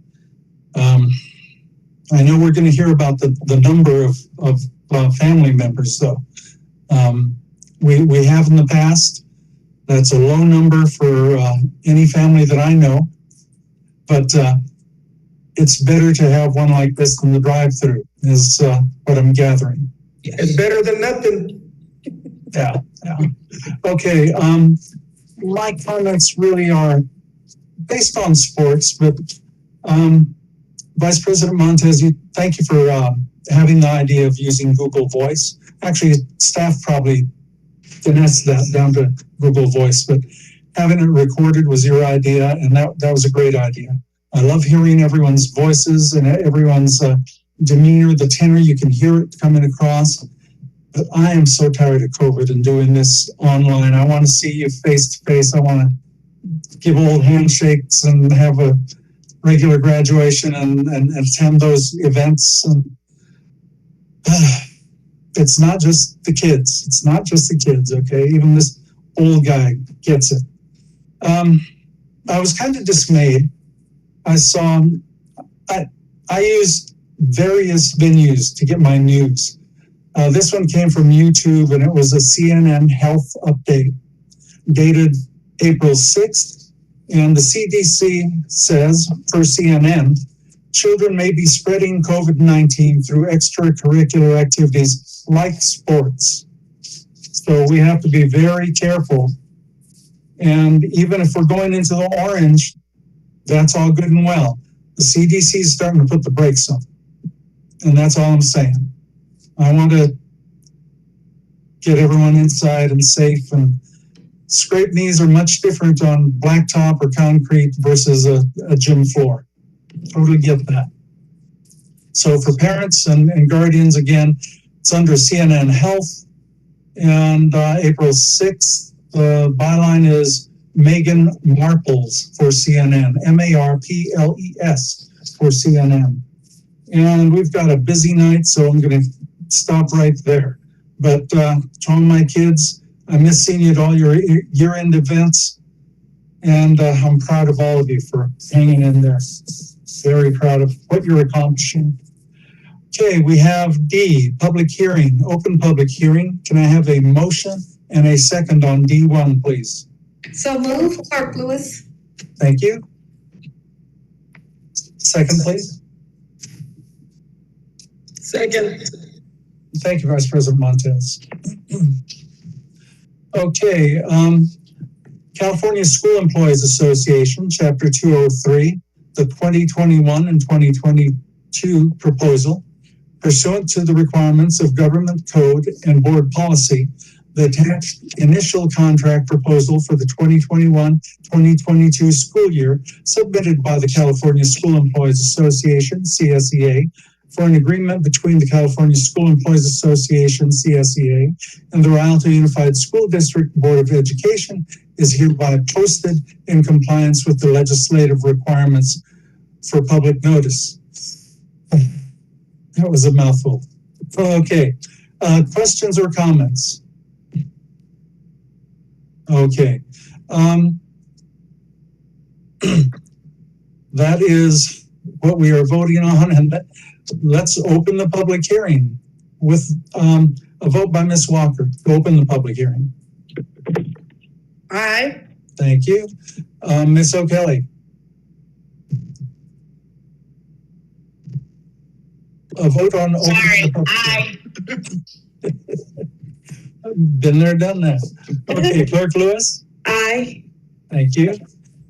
I know we're going to hear about the number of family members, though. We have in the past. That's a low number for any family that I know, but it's better to have one like this than the drive-through, is what I'm gathering. Yes. It's better than nothing. Yeah. Okay. My comments really are based on sports, but Vice President Montez, thank you for having the idea of using Google Voice. Actually, staff probably finessed that down to Google Voice, but having it recorded was your idea, and that was a great idea. I love hearing everyone's voices and everyone's demeanor, the tenor. You can hear it coming across. But I am so tired of COVID and doing this online. I want to see you face to face. I want to give old handshakes and have a regular graduation and attend those events. And it's not just the kids. It's not just the kids, okay? Even this old guy gets it. I was kind of dismayed. I used various venues to get my news. This one came from YouTube, and it was a CNN health update dated April 6th. And the CDC says, per CNN, children may be spreading COVID-19 through extracurricular activities like sports. So we have to be very careful. And even if we're going into the orange, that's all good and well. The CDC is starting to put the brakes on. And that's all I'm saying. I want to get everyone inside and safe, and scraped knees are much different on blacktop or concrete versus a gym floor. Totally get that. So for parents and guardians, again, it's under CNN Health. And April 6th, the byline is Megan Marples for CNN, MARPLES for CNN. And we've got a busy night, so I'm going to stop right there. But to all my kids, I miss seeing you at all your year-end events, and I'm proud of all of you for hanging in there. Very proud of what you're accomplishing. Okay, we have D, public hearing, open public hearing. Can I have a motion and a second on D1, please? So move, Clerk Lewis. Thank you. Second, please. Second. Thank you, Vice President Montez. Okay, California School Employees Association, Chapter 203, the 2021 and 2022 2 proposal pursuant to the requirements of government code and board policy. The attached initial contract proposal for the 2021-2022 school year submitted by the California School Employees Association, CSEA, for an agreement between the California School Employees Association, CSEA, and the Rialto Unified School District Board of Education is hereby posted in compliance with the legislative requirements for public notice. That was a mouthful. Okay, questions or comments? Okay. That is what we are voting on, and let's open the public hearing with a vote by Ms. Walker to open the public hearing. Aye. Thank you. Ms. O'Kelly. A vote on opening the public hearing. Been there, done that. Okay, Clerk Lewis? Aye. Thank you.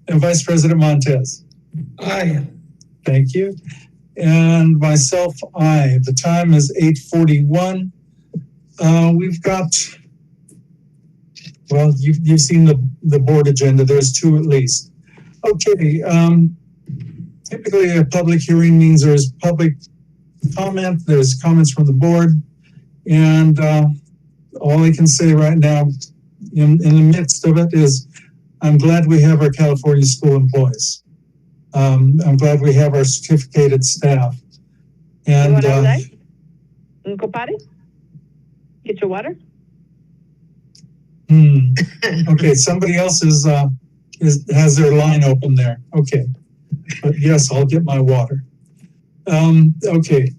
And Vice President Montez? Aye. Thank you. And myself, aye. The time is 8:41. We've got, well, you've seen the board agenda. There's 2 at least. Okay. Typically, a public hearing means there's public comment, there's comments from the board, and all I can say right now in the midst of it is I'm glad we have our California school employees. I'm glad we have our certificated staff. And Compadre? Get your water? Okay, somebody else has their line open there. Okay. But yes, I'll get my water. Okay.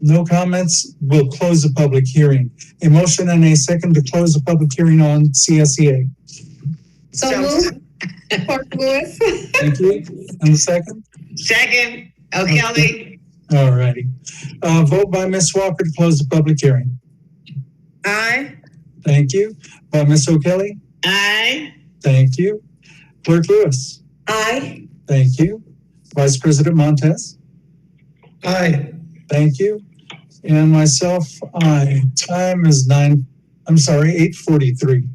No comments. We'll close the public hearing. A motion and a second to close the public hearing on CSEA. So moved. Clerk Lewis. Thank you. And the second? Second, O'Kelly. All righty. Vote by Ms. Walker to close the public hearing. Aye. Thank you. By Ms. O'Kelly? Aye. Thank you. Clerk Lewis? Aye. Thank you. Vice President Montez? Aye. Thank you. And myself, aye. Time is 8:43.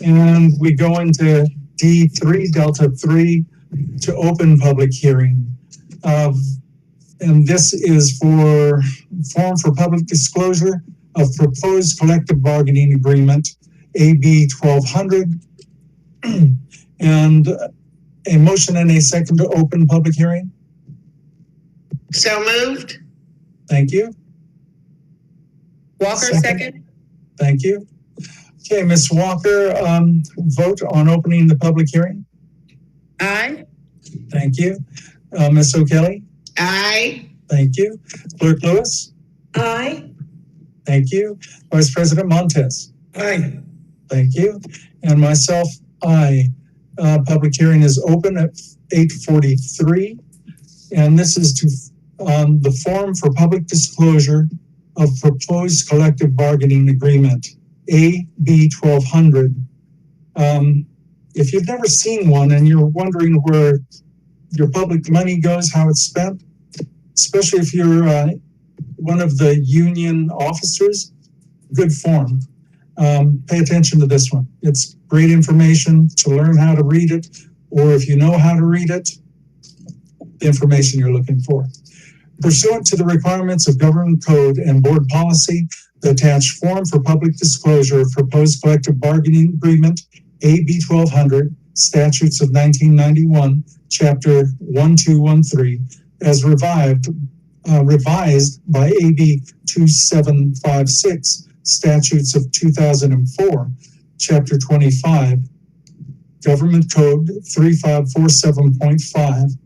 And we go into D3, Delta 3, to open public hearing. And this is for form for public disclosure of proposed collective bargaining agreement, AB 1200. And a motion and a second to open public hearing. So moved. Thank you. Walker, second. Thank you. Okay, Ms. Walker, vote on opening the public hearing. Aye. Thank you. Ms. O'Kelly? Aye. Thank you. Clerk Lewis? Aye. Thank you. Vice President Montez? Aye. Thank you. And myself, aye. Public hearing is open at 8:43. And this is to the form for public disclosure of proposed collective bargaining agreement, AB 1200. If you've never seen one and you're wondering where your public money goes, how it's spent, especially if you're one of the union officers, good form. Pay attention to this one. It's great information to learn how to read it, or if you know how to read it, the information you're looking for. Pursuant to the requirements of government code and board policy, the attached form for public disclosure of proposed collective bargaining agreement, AB 1200, statutes of 1991, chapter 1213, as revised by AB 2756, statutes of 2004, chapter 25, government code 3547.5,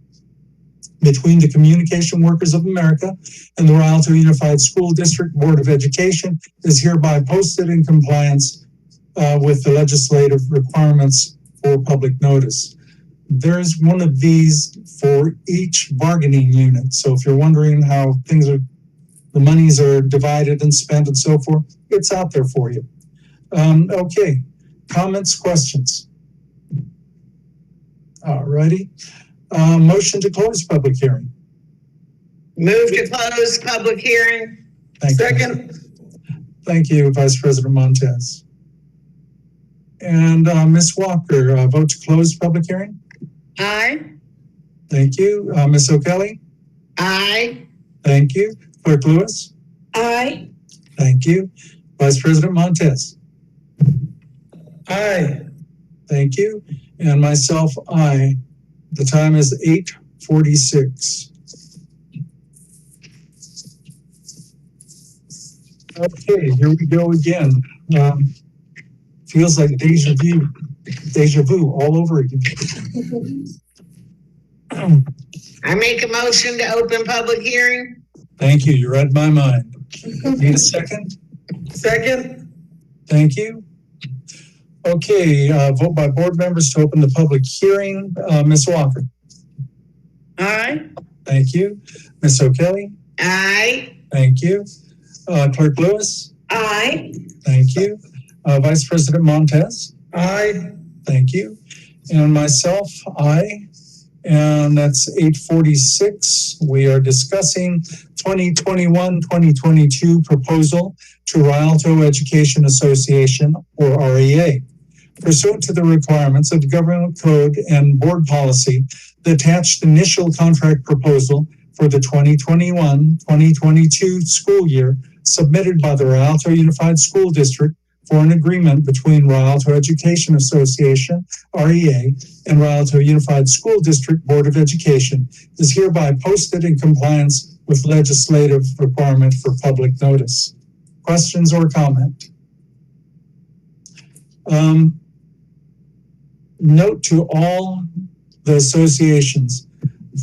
between the Communication Workers of America and the Rialto Unified School District Board of Education is hereby posted in compliance with the legislative requirements for public notice. There's one of these for each bargaining unit. So if you're wondering how the monies are divided and spent and so forth, it's out there for you. Okay, comments, questions? All righty. Motion to close public hearing. Move to close public hearing. Thank you. Second. Thank you, Vice President Montez. And Ms. Walker, vote to close public hearing. Aye. Thank you. Ms. O'Kelly. Aye. Thank you. Clerk Lewis. Aye. Thank you. Vice President Montez. Aye. Thank you. And myself, aye. The time is 8:46. Okay, here we go again. Feels like deja vu all over again. I make a motion to open public hearing. Thank you. You read my mind. Need a second? Second. Thank you. Okay, vote by board members to open the public hearing. Ms. Walker. Aye. Thank you. Ms. O'Kelly. Aye. Thank you. Clerk Lewis. Aye. Thank you. Vice President Montez. Aye. Thank you. And myself, aye. And that's 8:46. We are discussing 2021-2022 proposal to RIALTO Education Association, or REA. Pursuant to the requirements of the Government Code and Board Policy, the attached initial contract proposal for the 2021-2022 school year submitted by the Rialto Unified School District for an agreement between Rialto Education Association, REA, and Rialto Unified School District Board of Education is hereby posted in compliance with legislative requirement for public notice. Questions or comment? Note to all the associations,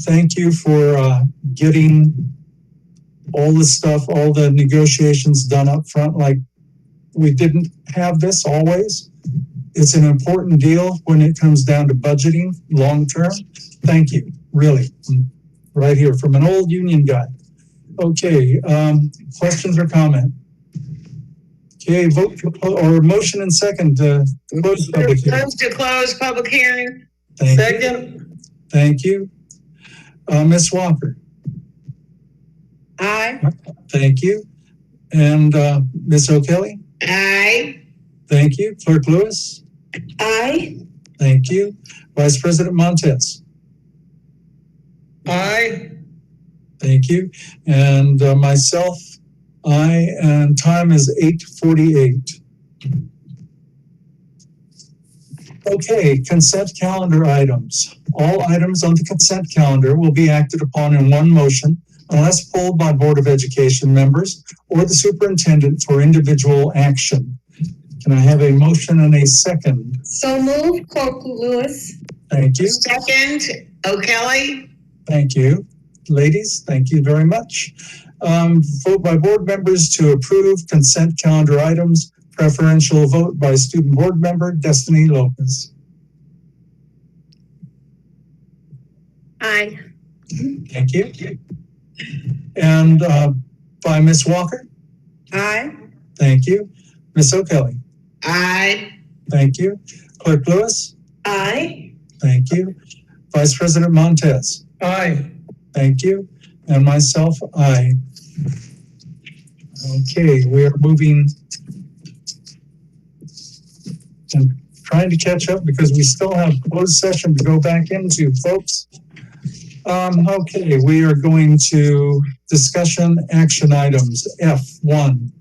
thank you for getting all the stuff, all the negotiations done up front. Like, we didn't have this always. It's an important deal when it comes down to budgeting long term. Thank you, really, right here from an old union guy. Okay, questions or comment? Okay, vote to or motion and second to close public hearing. Move to close public hearing. Second. Thank you. Ms. Walker. Aye. Thank you. And Ms. O'Kelly. Aye. Thank you. Clerk Lewis. Aye. Thank you. Vice President Montez. Aye. Thank you. And myself, aye. And time is 8:48. Okay, consent calendar items. All items on the consent calendar will be acted upon in one motion unless pulled by Board of Education members or the superintendent for individual action. Can I have a motion and a second? So moved, Clerk Lewis. Thank you. Second, O'Kelly. Thank you. Ladies, thank you very much. Vote by board members to approve consent calendar items. Preferential vote by student board member Destiny Lopez. Aye. Thank you. And by Ms. Walker. Aye. Thank you. Ms. O'Kelly. Aye. Thank you. Clerk Lewis. Aye. Thank you. Vice President Montez. Aye. Thank you. And myself, aye. Okay, we are moving and trying to catch up because we still have closed session to go back into, folks. Okay, we are going to discussion action items. F1,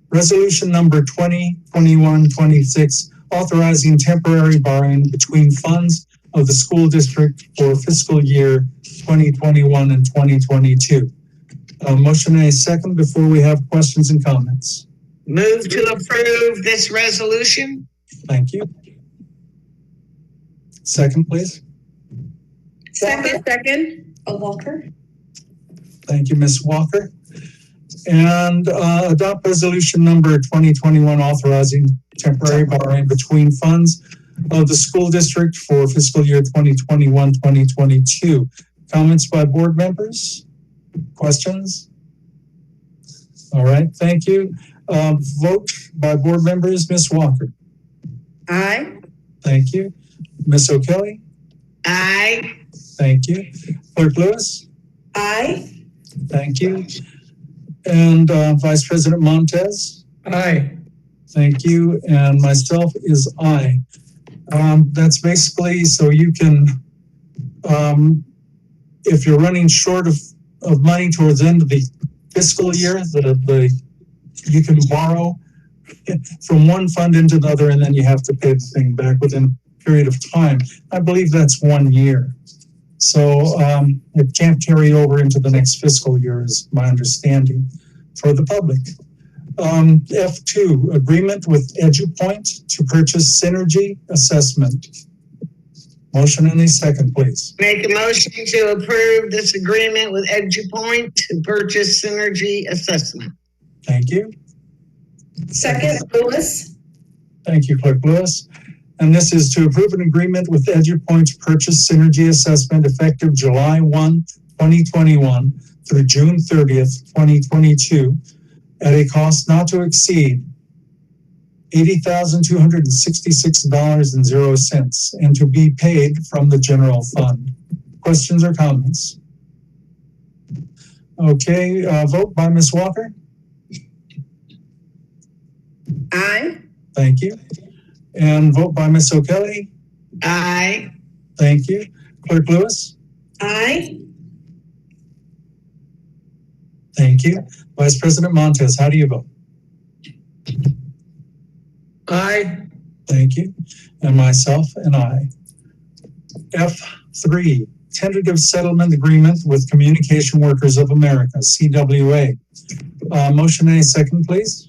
resolution number 2021-26, authorizing temporary borrowing between funds of the school district for fiscal year 2021 and 2022. Motion and a second before we have questions and comments. Move to approve this resolution. Thank you. Second, please. Second. Walker. Thank you, Ms. Walker. And adopt resolution number 2021 authorizing temporary borrowing between funds of the school district for fiscal year 2021-2022. Comments by board members? Questions? All right, thank you. Vote by board members, Ms. Walker. Aye. Thank you. Ms. O'Kelly. Aye. Thank you. Clerk Lewis? Aye. Thank you. And Vice President Montez? Aye. Thank you. And myself is aye. That's basically so you can, if you're running short of money towards the end of the fiscal year, you can borrow from one fund into another, and then you have to pay the thing back within a period of time. I believe that's 1 year. So it can't carry over into the next fiscal year, is my understanding for the public. F2, agreement with EduPoint to purchase Synergy Assessment. Motion in a second, please. Make a motion to approve this agreement with EduPoint to purchase Synergy Assessment. Thank you. Second, Lewis. Thank you, Clerk Lewis. And this is to approve an agreement with EduPoint to purchase Synergy Assessment effective July 1, 2021 through June 30th, 2022 at a cost not to exceed $80,266.00 and to be paid from the general fund. Questions or comments? Okay, vote by Ms. Walker. Aye. Thank you. And vote by Ms. O'Kelly. Aye. Thank you. Clerk Lewis. Aye. Thank you. Vice President Montez, how do you vote? Aye. Thank you. And myself, and I. F3, tentative settlement agreement with Communication Workers of America, CWA. Motion in a second, please.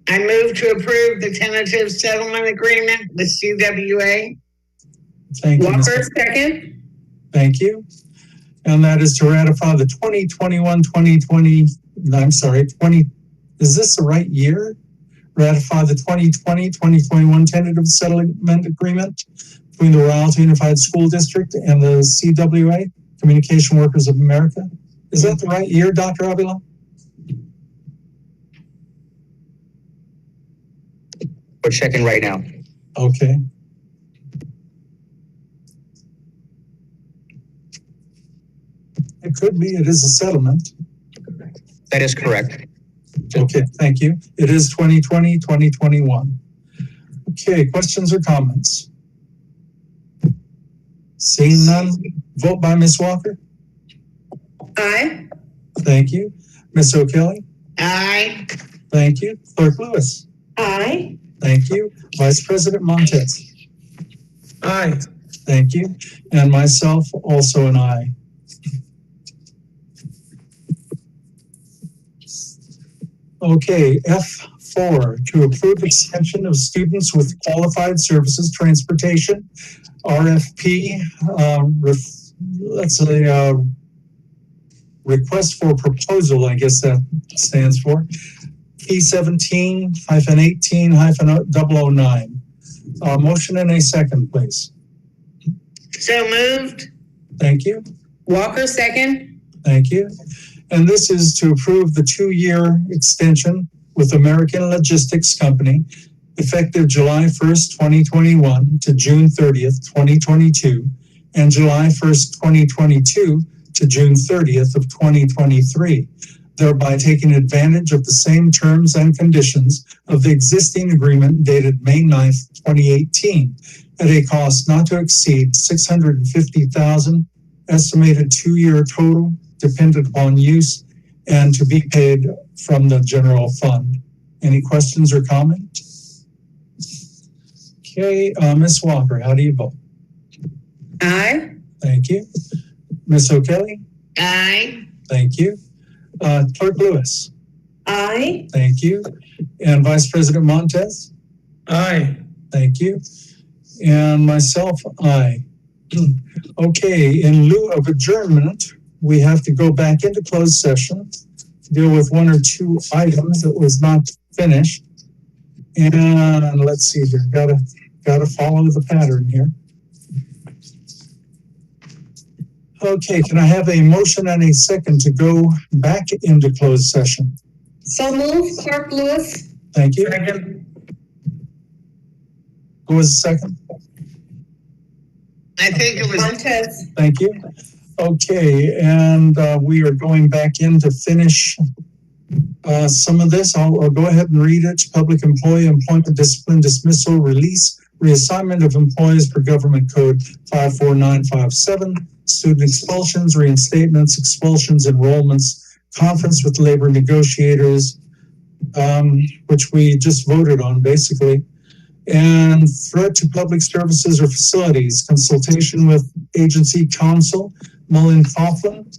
I move to approve the tentative settlement agreement with CWA. Thank you. Walker, second. Thank you. And that is to ratify the 2020, is this the right year? Ratify the 2020-2021 tentative settlement agreement between the RIALTO Unified School District and the CWA, Communication Workers of America. Is that the right year, Dr. Avila? We're checking right now. Okay. It could be. It is a settlement. That is correct. Okay, thank you. It is 2020-2021. Okay, questions or comments? Seeing none, vote by Ms. Walker. Aye. Thank you. Ms. O'Kelly. Aye. Thank you. Clerk Lewis. Aye. Thank you. Vice President Montez. Aye. Thank you. And myself, also an aye. Okay, F4, to approve extension of students with qualified services transportation, RFP, that's a request for proposal, I guess that stands for, P17-18-009. Motion in a second, please. So moved. Thank you. Walker, second. Thank you. And this is to approve the 2-year extension with American Logistics Company, effective July 1st, 2021 to June 30th, 2022, and July 1st, 2022 to June 30th of 2023, thereby taking advantage of the same terms and conditions of the existing agreement dated May 9th, 2018, at a cost not to exceed $650,000, estimated 2-year total, dependent upon use, and to be paid from the general fund. Any questions or comments? Okay, Ms. Walker, how do you vote? Aye. Thank you. Ms. O'Kelly? Aye. Thank you. Clerk Lewis? Aye. Thank you. And Vice President Montez? Aye. Thank you. And myself, aye. Okay, in lieu of adjournment, we have to go back into closed session to deal with 1 or 2 items that was not finished. And let's see here, gotta follow the pattern here. Okay, can I have a motion and a second to go back into closed session? So moved, Clerk Lewis. Thank you. Second. Who was the second? I think it was, Montez. Thank you. Okay, and we are going back in to finish some of this. I'll go ahead and read it. Public employee employment discipline dismissal release reassignment of employees per government code 54957, student expulsions, reinstatements, expulsions, enrollments, conference with labor negotiators, which we just voted on basically, and threat to public services or facilities, consultation with agency counsel, Mullen Coughlin,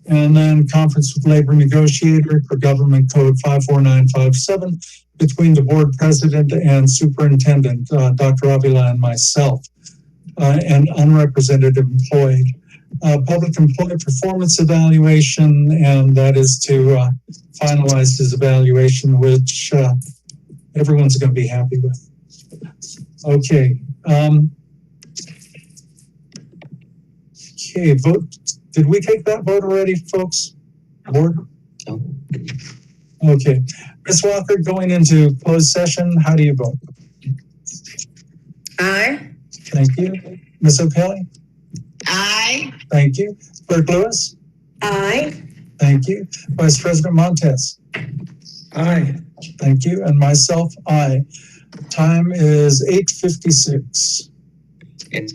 and then conference with labor negotiator for government code 54957 between the board president and superintendent, Dr. Avila and myself, and unrepresented employee. Public employee performance evaluation, and that is to finalize his evaluation, which everyone's going to be happy with. Okay. Okay, vote. Did we take that vote already, folks? Board? No. Okay. Ms. Walker, going into closed session, how do you vote? Aye. Thank you. Ms. O'Kelly? aye. Thank you. Clerk Lewis? Aye. Thank you. Vice President Montez? Aye. Thank you. And myself, aye. Time is 8:56. And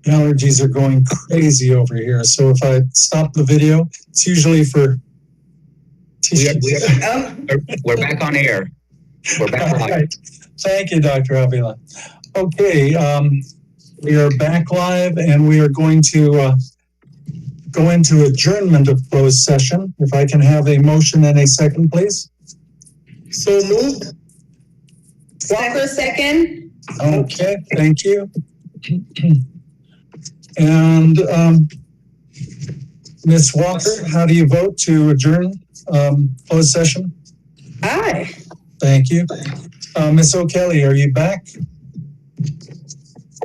Allergies are going crazy over here. So if I stop the video, it's usually for We're back on air. We're back live. Right. Thank you, Dr. Avila. Okay, we are back live and we are going to go into adjournment of closed session. If I can have a motion and a second, please. So moved. Walker, second. Okay, thank you. And Ms. Walker, how do you vote to adjourn closed session? Aye. Thank you. Ms. O'Kelly, are you back?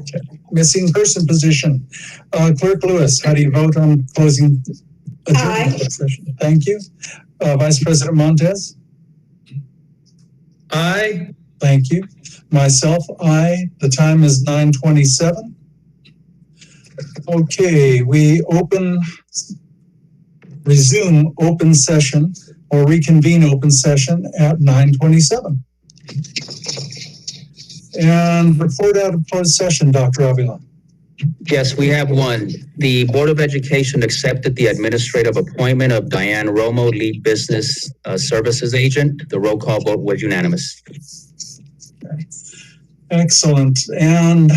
Okay. Missing person position. Clerk Lewis, how do you vote on closing adjournment closed session? Thank you. Vice President Montez? Aye. Thank you. Myself, aye. The time is 9:27. Okay, we resume open session or reconvene open session at 9:27. And report out of closed session, Dr. Avila. Yes, we have one. The Board of Education accepted the administrative appointment of Diane Romo, Lead Business Services Agent. The roll call vote was unanimous. Excellent. And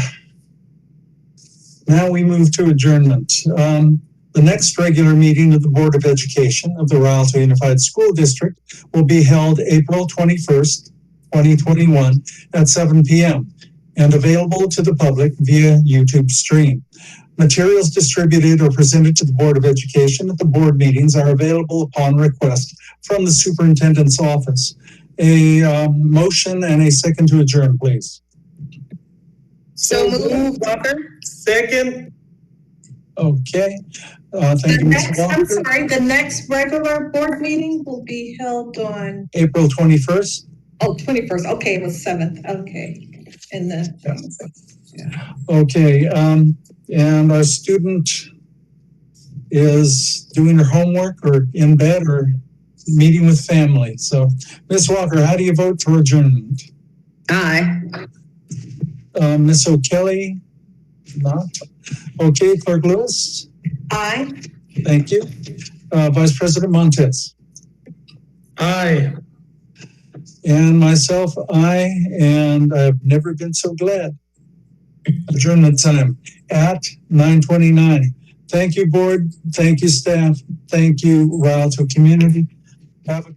now we move to adjournment. The next regular meeting of the Board of Education of the Rialto Unified School District will be held April 21st, 2021 at 7 p.m. and available to the public via YouTube stream. Materials distributed or presented to the Board of Education at the board meetings are available upon request from the superintendent's office. A motion and a second to adjourn, please. So moved, Walker. Second. Okay. Thank you, Ms. Walker. I'm sorry, the next regular board meeting will be held on April 21st. 21st. Okay, it was 7th. Okay. And Okay. And our student is doing her homework or in bed or meeting with family. So, Ms. Walker, how do you vote for adjournment? Aye. Ms. O'Kelly? Not. Okay, Clerk Lewis? aye. Thank you. Vice President Montez? Aye. And myself, aye. And I've never been so glad. Adjournment time at 9:29. Thank you, board. Thank you, staff. Thank you, Rialto community. Have a